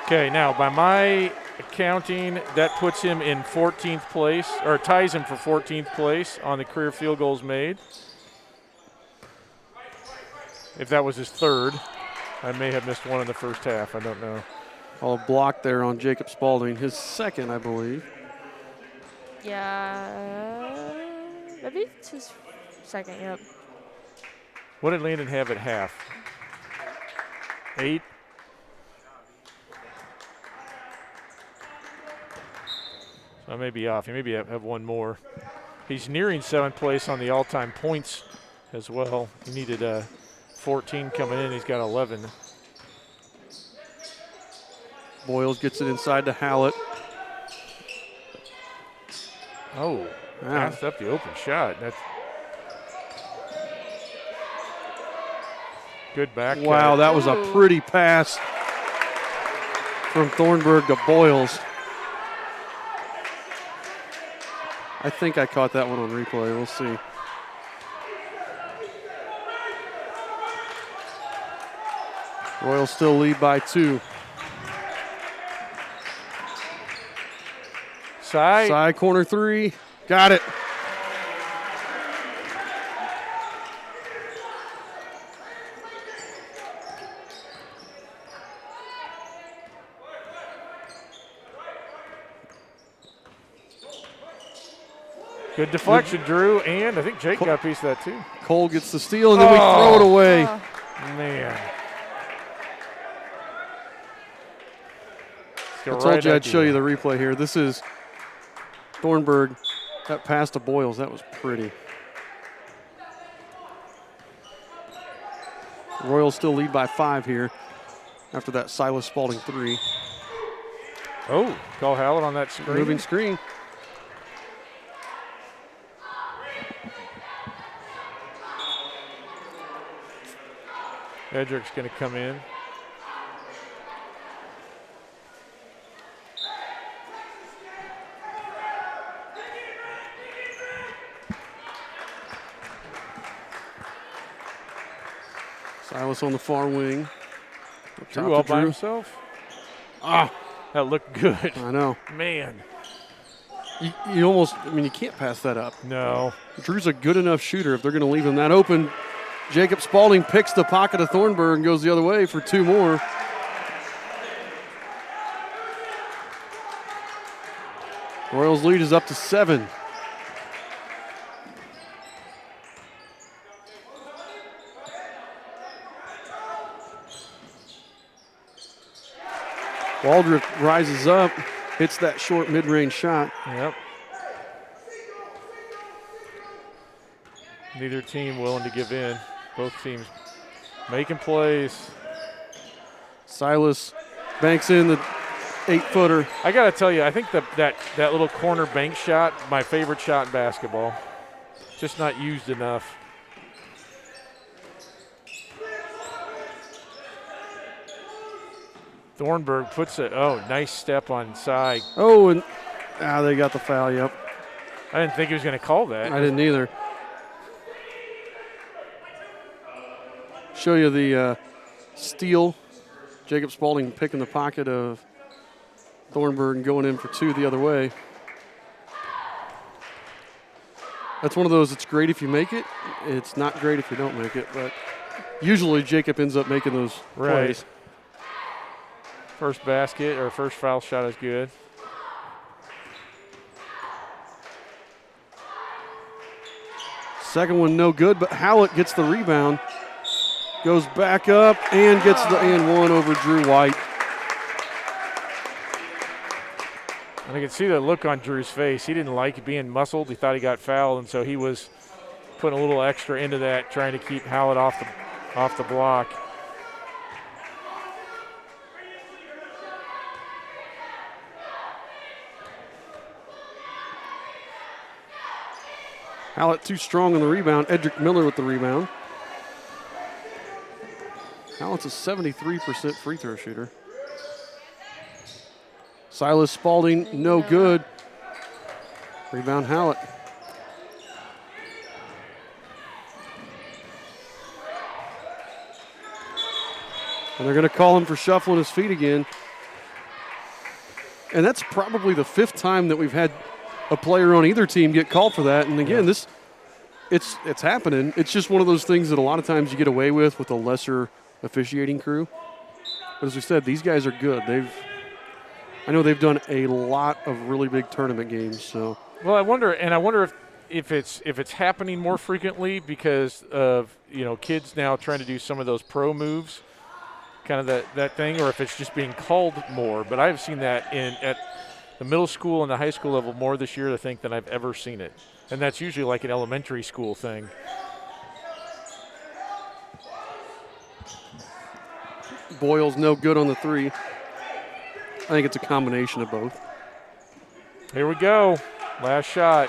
Okay, now by my accounting, that puts him in 14th place, or ties him for 14th place on the career field goals made. If that was his third, I may have missed one in the first half. I don't know. A block there on Jacob Spalding. His second, I believe. Yeah. Maybe it's his second, yep. What did Landon have at half? 8? So I may be off. He maybe have one more. He's nearing 7th place on the all-time points as well. He needed 14 coming in. He's got 11. Boyles gets it inside to Hallett. Oh, passed up the open shot. That's good back. Wow, that was a pretty pass from Thornburg to Boyles. I think I caught that one on replay. We'll see. Royals still lead by 2. Side corner 3. Got it. Good deflection, Drew, and I think Jake got a piece of that too. Cole gets the steal, and then we throw it away. Man. I told you I'd show you the replay here. This is Thornburg. That pass to Boyles, that was pretty. Royals still lead by 5 here after that Silas Spalding 3. Oh, call Hallett on that screen. Moving screen. Edric's going to come in. Silas on the far wing. Drew all by himself. Ah, that looked good. I know. Man. You almost, I mean, you can't pass that up. No. Drew's a good enough shooter if they're going to leave him that open. Jacob Spalding picks the pocket of Thornburg and goes the other way for 2 more. Royals lead is up to 7. Waldrop rises up, hits that short mid-range shot. Yep. Neither team willing to give in. Both teams making plays. Silas banks in the 8-footer. I got to tell you, I think that little corner bank shot, my favorite shot in basketball. Just not used enough. Thornburg puts it. Oh, nice step on side. Oh, and they got the foul, yep. I didn't think he was going to call that. I didn't either. Show you the steal. Jacob Spaulding picking the pocket of Thornburg and going in for two the other way. That's one of those, it's great if you make it. It's not great if you don't make it, but usually Jacob ends up making those plays. First basket or first foul shot is good. Second one no good, but Howlett gets the rebound. Goes back up and gets the and one over Drew White. And I could see the look on Drew's face. He didn't like being muscled. He thought he got fouled, and so he was putting a little extra into that, trying to keep Howlett off the block. Howlett too strong on the rebound. Edric Miller with the rebound. Hallett's a 73% free throw shooter. Silas Spaulding, no good. Rebound Howlett. And they're going to call him for shuffling his feet again. And that's probably the fifth time that we've had a player on either team get called for that. And again, it's happening. It's just one of those things that a lot of times you get away with a lesser officiating crew. But as we said, these guys are good. I know they've done a lot of really big tournament games. So, well, I wonder if it's happening more frequently because of kids now trying to do some of those pro moves, kind of that thing, or if it's just being called more. But I've seen that at the middle school and the high school level more this year, I think, than I've ever seen it. And that's usually like an elementary school thing. Boyle's no good on the three. I think it's a combination of both. Here we go. Last shot.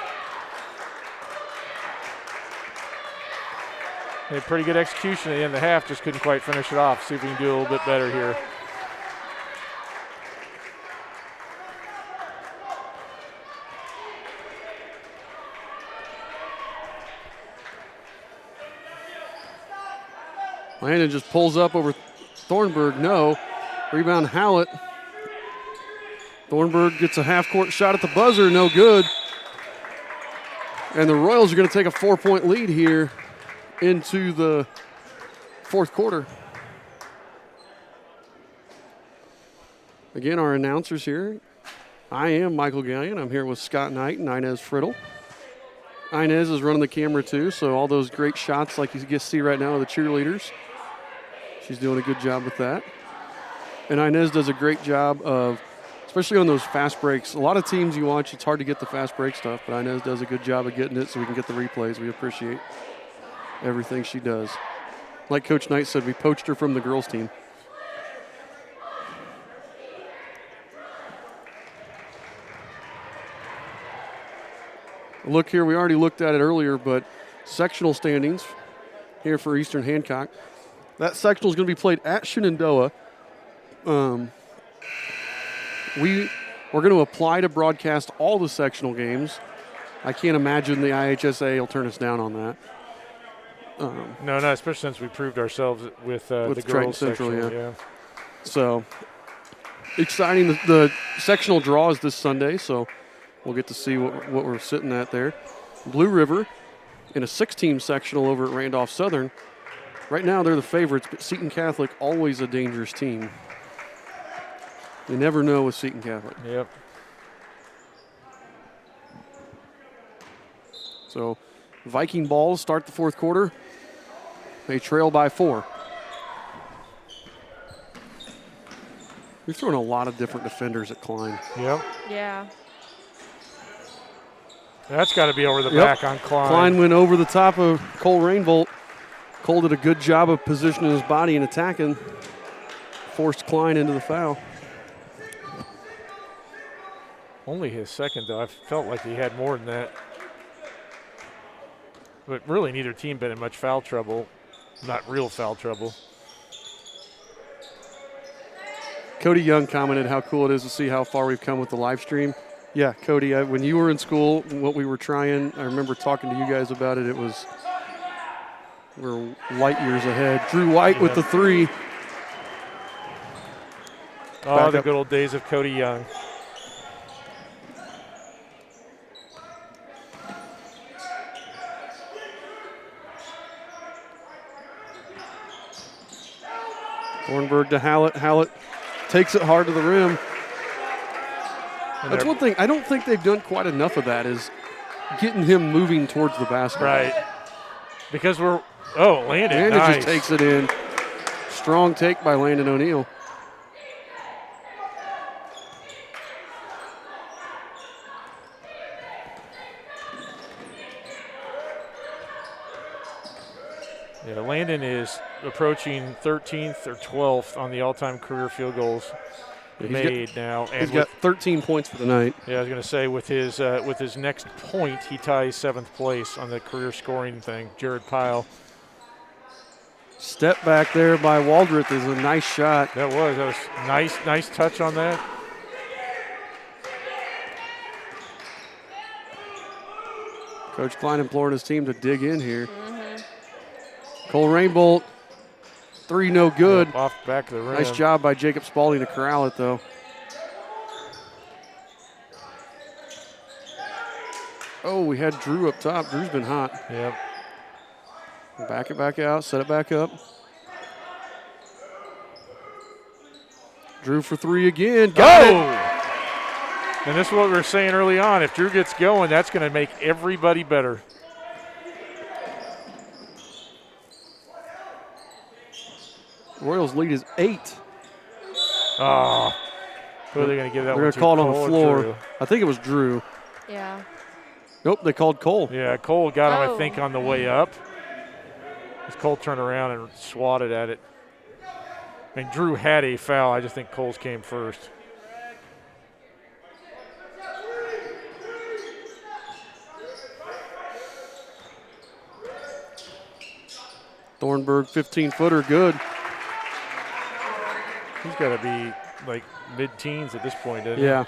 A pretty good execution at the end of the half, just couldn't quite finish it off. See if we can do a little bit better here. Landon just pulls up over Thornburg, no. Rebound Howlett. Thornburg gets a half-court shot at the buzzer, no good. And the Royals are going to take a 4-point lead here into the fourth quarter. Again, our announcers here. I am Michael Gallion. I'm here with Scott Knight and Inez Friddle. Inez is running the camera too, so all those great shots like you get to see right now of the cheerleaders. She's doing a good job with that. And Inez does a great job of, especially on those fast breaks. A lot of teams you watch, it's hard to get the fast break stuff, but Inez does a good job of getting it so we can get the replays. We appreciate everything she does. Like Coach Knight said, we poached her from the girls team. Look here, we already looked at it earlier, but sectional standings here for Eastern Hancock. That sectional is going to be played at Shenandoah. We're going to apply to broadcast all the sectional games. I can't imagine the IHSA will turn us down on that. No, not especially since we proved ourselves with the girls Central, yeah. So exciting. The sectional draw is this Sunday, so we'll get to see what we're sitting at there. Blue River in a 6-team sectional over at Randolph Southern. Right now they're the favorites, but Seton Catholic always a dangerous team. You never know with Seton Catholic. Yep. So Viking balls start the fourth quarter. They trail by 4. We've thrown a lot of different defenders at Klein. Yep. Yeah. That's got to be over the back on Klein. Klein went over the top of Cole Rainbolt. Cole did a good job of positioning his body and attacking. Forced Klein into the foul. Only his second, though. I felt like he had more than that. But really neither team been in much foul trouble. Not real foul trouble. Cody Young commented how cool it is to see how far we've come with the live stream. Yeah, Cody, when you were in school, what we were trying, I remember talking to you guys about it. It was We're light years ahead. Drew White with the three. Oh, Back the up. good old days of Cody Young. Thornburg to Hallett. Hallett takes it hard to the rim. And That's they're- one thing. I don't think they've done quite enough of that is getting him moving towards the basket. Right. Because Landon, Landon nice. just takes it in. Strong take by Landon O'Neill. Yeah, Landon is approaching 13th or 12th on the all-time career field goals made now. And He's got 13 points for the night. yeah, I was going to say with his next point, he ties 7th place on the career scoring thing. Jared Pyle. Step back there by Waldreth is a nice shot. That was nice touch on that. Coach Klein imploring his team to dig in here. Cole Rainbolt, three no good. Yep, off the back of the rim. Nice job by Jacob Spalding to corral it, though. Oh, we had Drew up top. Drew's been hot. Yep. Back it back out, set it back up. Drew for three again. Got it. And this is what we were saying early on. If Drew gets going, that's going to make everybody better. Royals lead is 8. Oh, who are they going to give that They're one going to? to call it on Cole the or floor. Drew? I think it was Drew. Yeah. Nope, they called Cole. Yeah, Cole got him, I Oh. think, on the way up. As Cole turned around and swatted at it. I mean, Drew had a foul. I just think Cole's came first. Thornburg, 15-footer, good. He's got to be like mid-teens at this point, doesn't he? Yeah.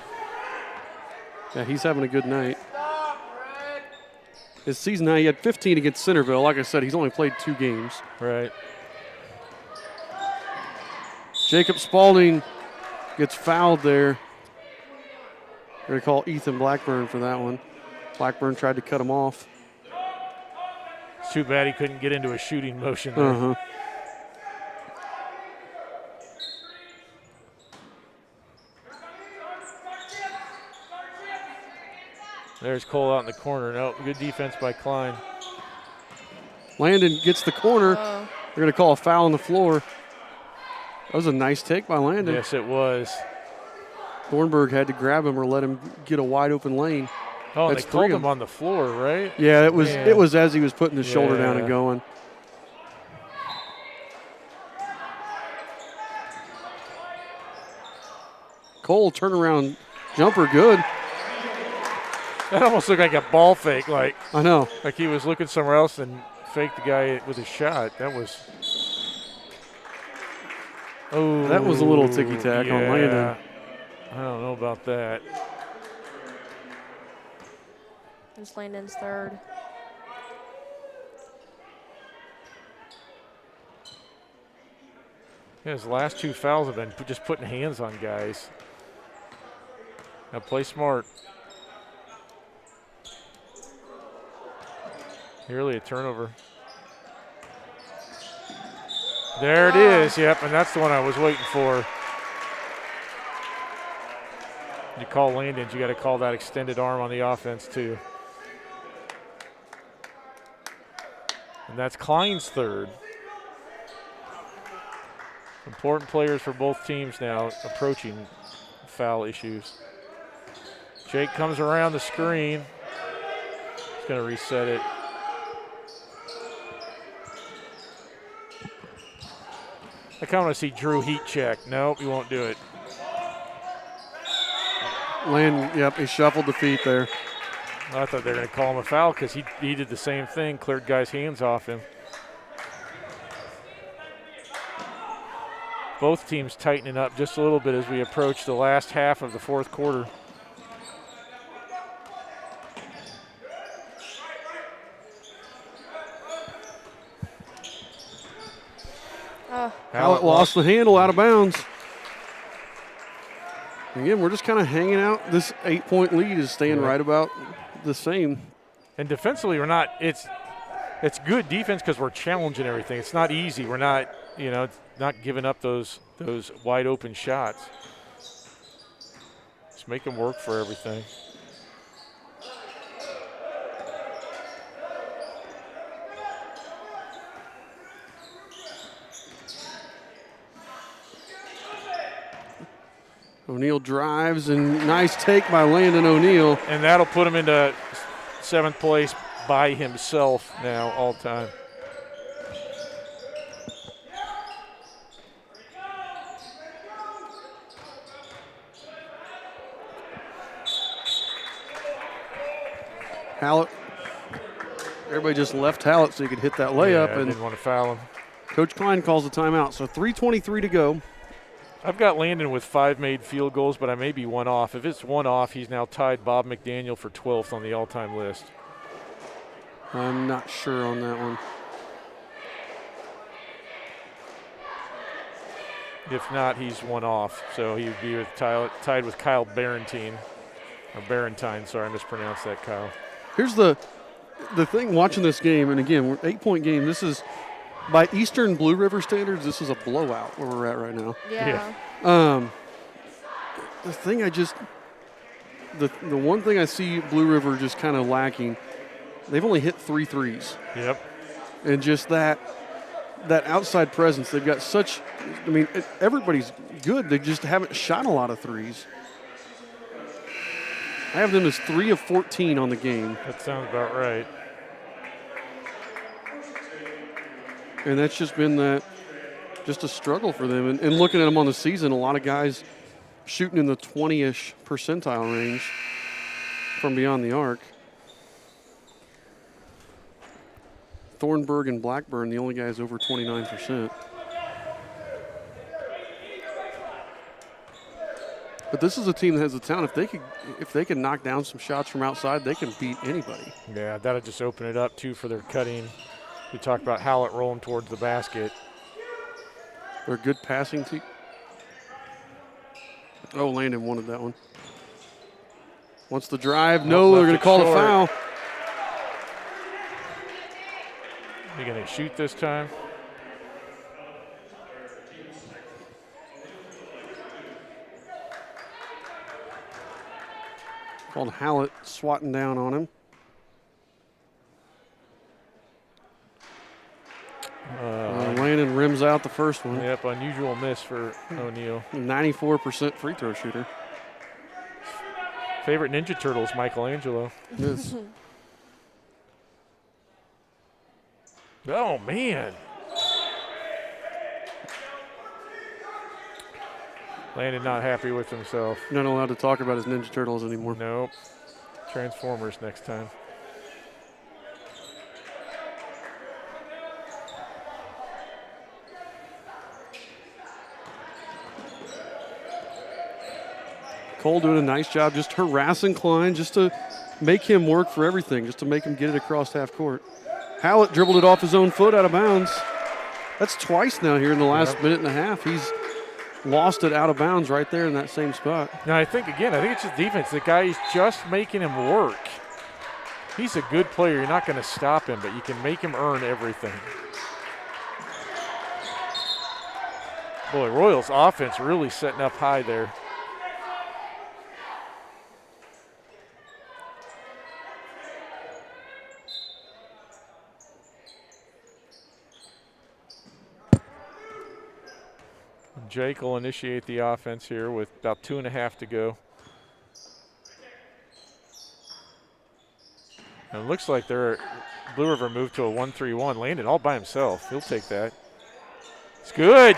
Yeah, he's having a good night. His season high, he had 15 against Centerville. Like I said, he's only played 2 games. Right. Jacob Spalding gets fouled there. We're going to call Ethan Blackburn for that one. Blackburn tried to cut him off. It's too bad he couldn't get into a shooting motion there. Uh-huh. There's Cole out in the corner. No, good defense by Klein. Landon gets the corner. Oh. We're going to call a foul on the floor. That was a nice take by Landon. Yes, it was. Thornburg had to grab him or let him get a wide open lane. Oh, and they That's called 3 him on the floor, right? Yeah, it was Man. it was as he was putting his shoulder down Yeah. and going. Cole turnaround jumper, good. That almost looked like a ball fake, like I know. he was looking somewhere else and faked the guy with his shot. That was. Oh, That was a little ticky-tack on Landon. I don't know about that. It's Landon's third. Yeah, his last 2 fouls have been just putting hands on guys. Now play smart. Nearly a turnover. There it is. Yep, and that's the one I was waiting for. You call Landon, you got to call that extended arm on the offense too. And that's Klein's third. Important players for both teams now approaching foul issues. Jake comes around the screen. He's going to reset it. I kind of want to see Drew heat check. Nope, he won't do it. Landon, yep, he shuffled the feet there. I thought they were going to call him a foul because he did the same thing, cleared guys' hands off him. Both teams tightening up just a little bit as we approach the last half of the fourth quarter. Hallett lost the handle out of bounds. Again, we're just kind of hanging out. This 8-point lead is staying right about the same. And defensively, we're not. It's good defense because we're challenging everything. It's not easy. We're not, not giving up those wide open shots. Just make them work for everything. O'Neal drives, and nice take by Landon O'Neal. And that'll put him into 7th place by himself now all time. Hallett. Everybody just left Hallett so he could hit that layup. Yeah, and didn't want to foul him. Coach Klein calls the timeout. So 3:23 to go. I've got Landon with 5 made field goals, but I may be 1 off. If it's 1 off, he's now tied Bob McDaniel for 12th on the all-time list. I'm not sure on that one. If not, he's 1 off. So he would be tied with Kyle Barentine. Or Barentine, sorry, I mispronounced that, Kyle. Here's the thing watching this game, and again, we're 8-point game. This is, by Eastern Blue River standards, this is a blowout where we're at right now. Yeah. The thing the one thing I see Blue River just kind of lacking, they've only hit 3 threes. Yep. And just that outside presence, they've got such, everybody's good. They just haven't shot a lot of threes. I have them as 3 of 14 on the game. That sounds about right. And that's just been just a struggle for them. And looking at them on the season, a lot of guys shooting in the 20-ish percentile range from beyond the arc. Thornburg and Blackburn, the only guys over 29%. But this is a team that has the talent. If they can knock down some shots from outside, they can beat anybody. Yeah, that'll just open it up, too, for their cutting. We talked about Hallett rolling towards the basket. They're a good passing team. Oh, Landon wanted that one. Wants the drive. No, they're going to call the foul. You going to shoot this time? Called Hallett swatting down on him. Landon rims out the first one. Yep, unusual miss for O'Neal. 94% free throw shooter. Favorite Ninja Turtles, Michelangelo. Yes. Oh, man. Landon not happy with himself. Not allowed to talk about his Ninja Turtles anymore. Nope. Transformers next time. Cole doing a nice job just harassing Klein, just to make him work for everything, just to make him get it across half court. Hallett dribbled it off his own foot out of bounds. That's twice now here in the last minute and a half. He's lost it out of bounds right there in that same spot. Now, I think it's just defense. The guy is just making him work. He's a good player. You're not going to stop him, but you can make him earn everything. Boy, Royals offense really setting up high there. Jake will initiate the offense here with about 2.5 to go. And it looks like Blue River moved to a 1-3-1. Landon all by himself. He'll take that. It's good.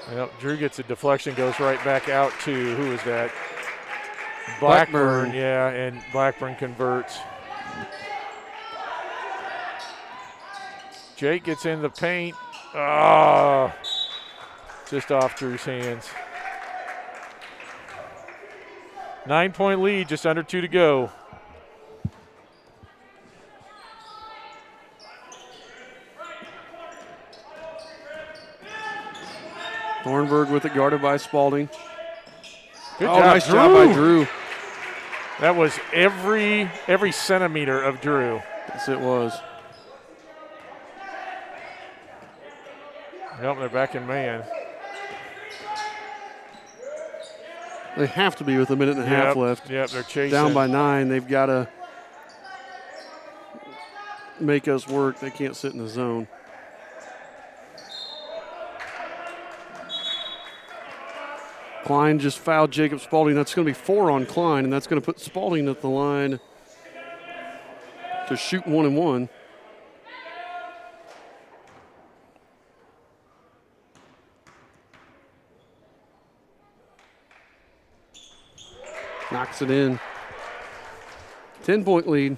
Yep, Drew gets a deflection, goes right back out to, who is that? Blackburn, yeah, and Blackburn converts. Jake gets in the paint. just off Drew's hands. 9-point lead, just under 2 to go. Thornburg with it, guarded by Spalding. Good job, job, nice job by Drew. That was every centimeter of Drew. Yes, it was. Yep, they're back in man. They have to be with a minute and a half left. Yep, they're chasing. Down by 9. They've got to make us work. They can't sit in the zone. Klein just fouled Jacob Spalding. That's going to be 4 on Klein, and that's going to put Spalding at the line to shoot 1-and-1. Knocks it in. 10-point lead.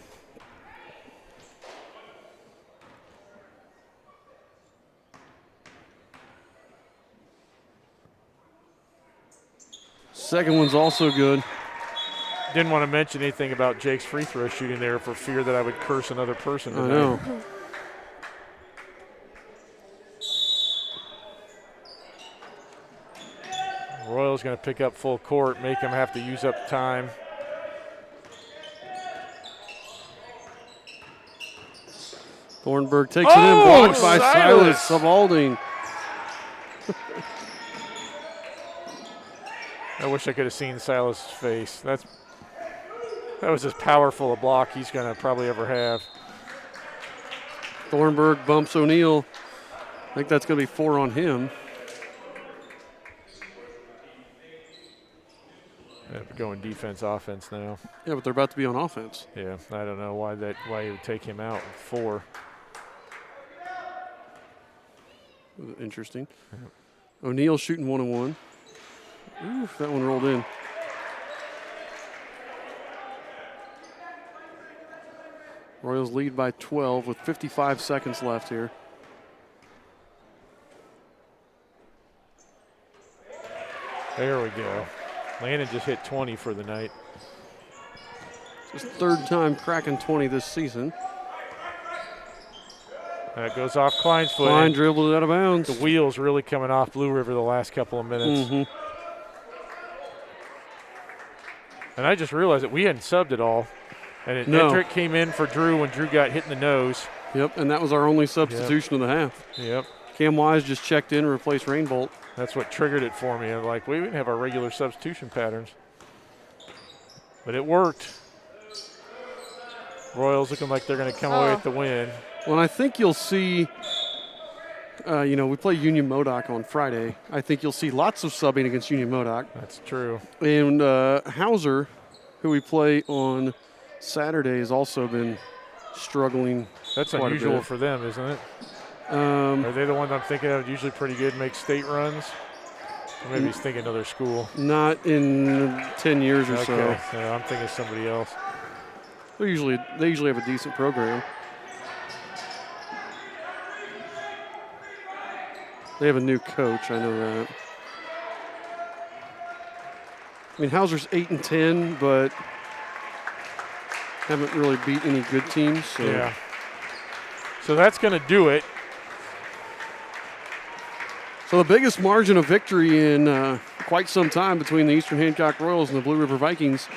Second one's also good. Didn't want to mention anything about Jake's free throw shooting there for fear that I would curse another person today. I know. Royal's going to pick up full court, make him have to use up time. Thornburg takes it in, blocked by Silas Silas. Spalding. I wish I could have seen Silas' face. That was as powerful a block he's going to probably ever have. Thornburg bumps O'Neal. I think that's going to be 4 on him. Yeah, we're going defense, offense now. Yeah, but they're about to be on offense. Yeah, I don't know why he would take him out with 4. Interesting. Yep. O'Neal shooting 1-and-1. Ooh, that one rolled in. Royals lead by 12 with 55 seconds left here. There we go. Landon just hit 20 for the night. It's his 3rd time cracking 20 this season. That goes off Klein's foot. Klein dribbled it out of bounds. The wheels really coming off Blue River the last couple of minutes. Mm-hmm. And I just realized that we hadn't subbed at all. And Edric came in for Drew when Drew got hit in the nose. Yep, and that was our only substitution of the half. Yep. Cam Wise just checked in and replaced Rainbolt. That's what triggered it for me. I'm like, we didn't have our regular substitution patterns. But it worked. Royals looking like they're going to come away with the win. Well, I think you'll see, we play Union Modoc on Friday. I think you'll see lots of subbing against Union Modoc. That's true. And Hauser, who we play on Saturday, has also been struggling. That's quite unusual for them, isn't it? Are they the ones I'm thinking of usually pretty good, make state runs? Or maybe he's thinking another school. Not in 10 years or so. Okay, yeah, I'm thinking somebody else. They usually have a decent program. They have a new coach, I know that. I mean, Hauser's 8-10, but haven't really beat any good teams. So. Yeah. So that's going to do it. So the biggest margin of victory in quite some time between the Eastern Hancock Royals and the Blue River Vikings.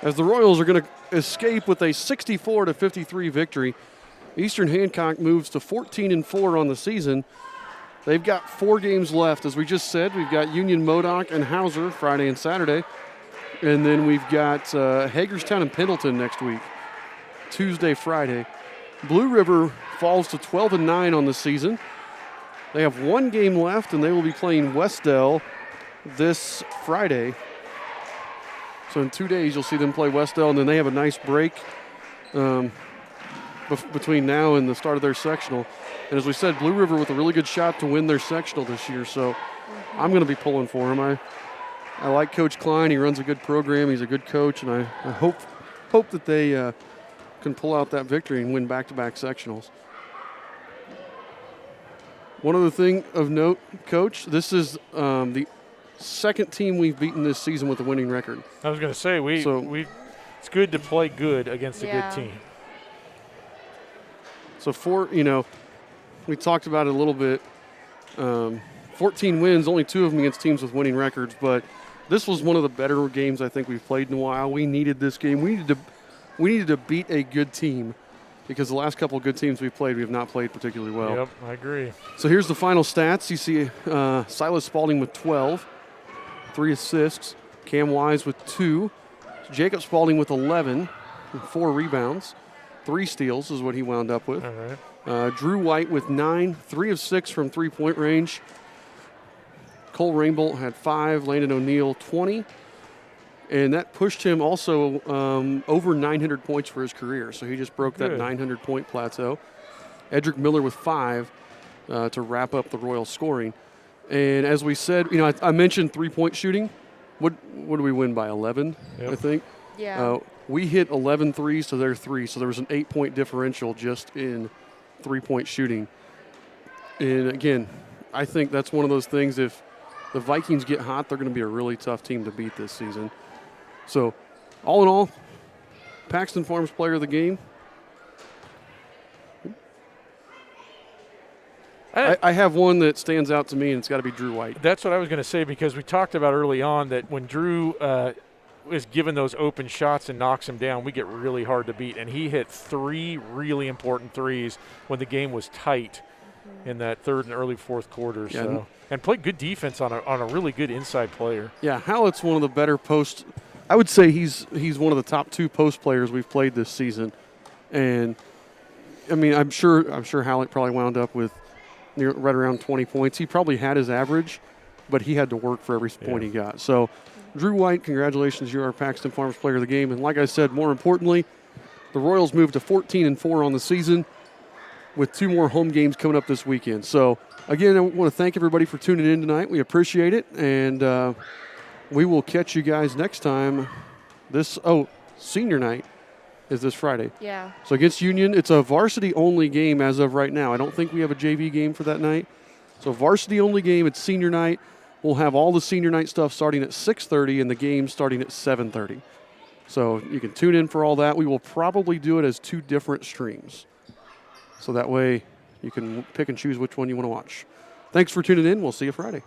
As the Royals are going to escape with a 64-53 victory, Eastern Hancock moves to 14-4 on the season. They've got 4 games left. As we just said, we've got Union Modoc and Hauser Friday and Saturday. And then we've got Hagerstown and Pendleton next week, Tuesday, Friday. Blue River falls to 12-9 on the season. They have 1 game left, and they will be playing Westdale this Friday. So in 2 days, you'll see them play Westdale, and then they have a nice break between now and the start of their sectional. And as we said, Blue River with a really good shot to win their sectional this year. So I'm going to be pulling for him. I like Coach Klein. He runs a good program. He's a good coach, and I hope that they can pull out that victory and win back-to-back sectionals. One other thing of note, Coach, this is the second team we've beaten this season with a winning record. I was going to say, it's good to play good against a good team. So we talked about it a little bit. 14 wins, only 2 of them against teams with winning records, but this was one of the better games I think we've played in a while. We needed this game. We needed to beat a good team because the last couple of good teams we've played, we have not played particularly well. Yep, I agree. So here's the final stats. You see Silas Spalding with 12, 3 assists. Cam Wise with 2. Jacob Spalding with 11, 4 rebounds. 3 steals is what he wound up with. All right. Drew White with 9, 3 of 6 from three-point range. Cole Rainbolt had 5, Landon O'Neill 20. And that pushed him also over 900 points for his career. So he just broke that 900-point plateau. Edric Miller with 5 to wrap up the Royal scoring. And as we said, I mentioned three-point shooting. What do we win by, 11, I think? Yeah. We hit 11 threes to their 3, so there was an 8-point differential just in three-point shooting. And, again, I think that's one of those things, if the Vikings get hot, they're going to be a really tough team to beat this season. So, all in all, Paxton Farms player of the game. I have one that stands out to me, and it's got to be Drew White. That's what I was going to say, because we talked about early on that when Drew is given those open shots and knocks him down, we get really hard to beat. And he hit 3 really important threes when the game was tight in that third and early fourth quarter. Yeah. So, and played good defense on a really good inside player. Yeah, Hallett's one of the better post. I would say he's one of the top 2 post players we've played this season. And, I mean, I'm sure Hallett probably wound up with right around 20 points. He probably had his average, but he had to work for every point he got. So, Drew White, congratulations. You're our Paxton Farms player of the game. And like I said, more importantly, the Royals moved to 14-4 on the season with 2 more home games coming up this weekend. So, again, I want to thank everybody for tuning in tonight. We appreciate it. And we will catch you guys next time. Senior night is this Friday. Yeah. So against Union, it's a varsity-only game as of right now. I don't think we have a JV game for that night. So varsity-only game. It's senior night. We'll have all the senior night stuff starting at 6:30 and the game starting at 7:30. So you can tune in for all that. We will probably do it as 2 different streams. So that way you can pick and choose which one you want to watch. Thanks for tuning in. We'll see you Friday.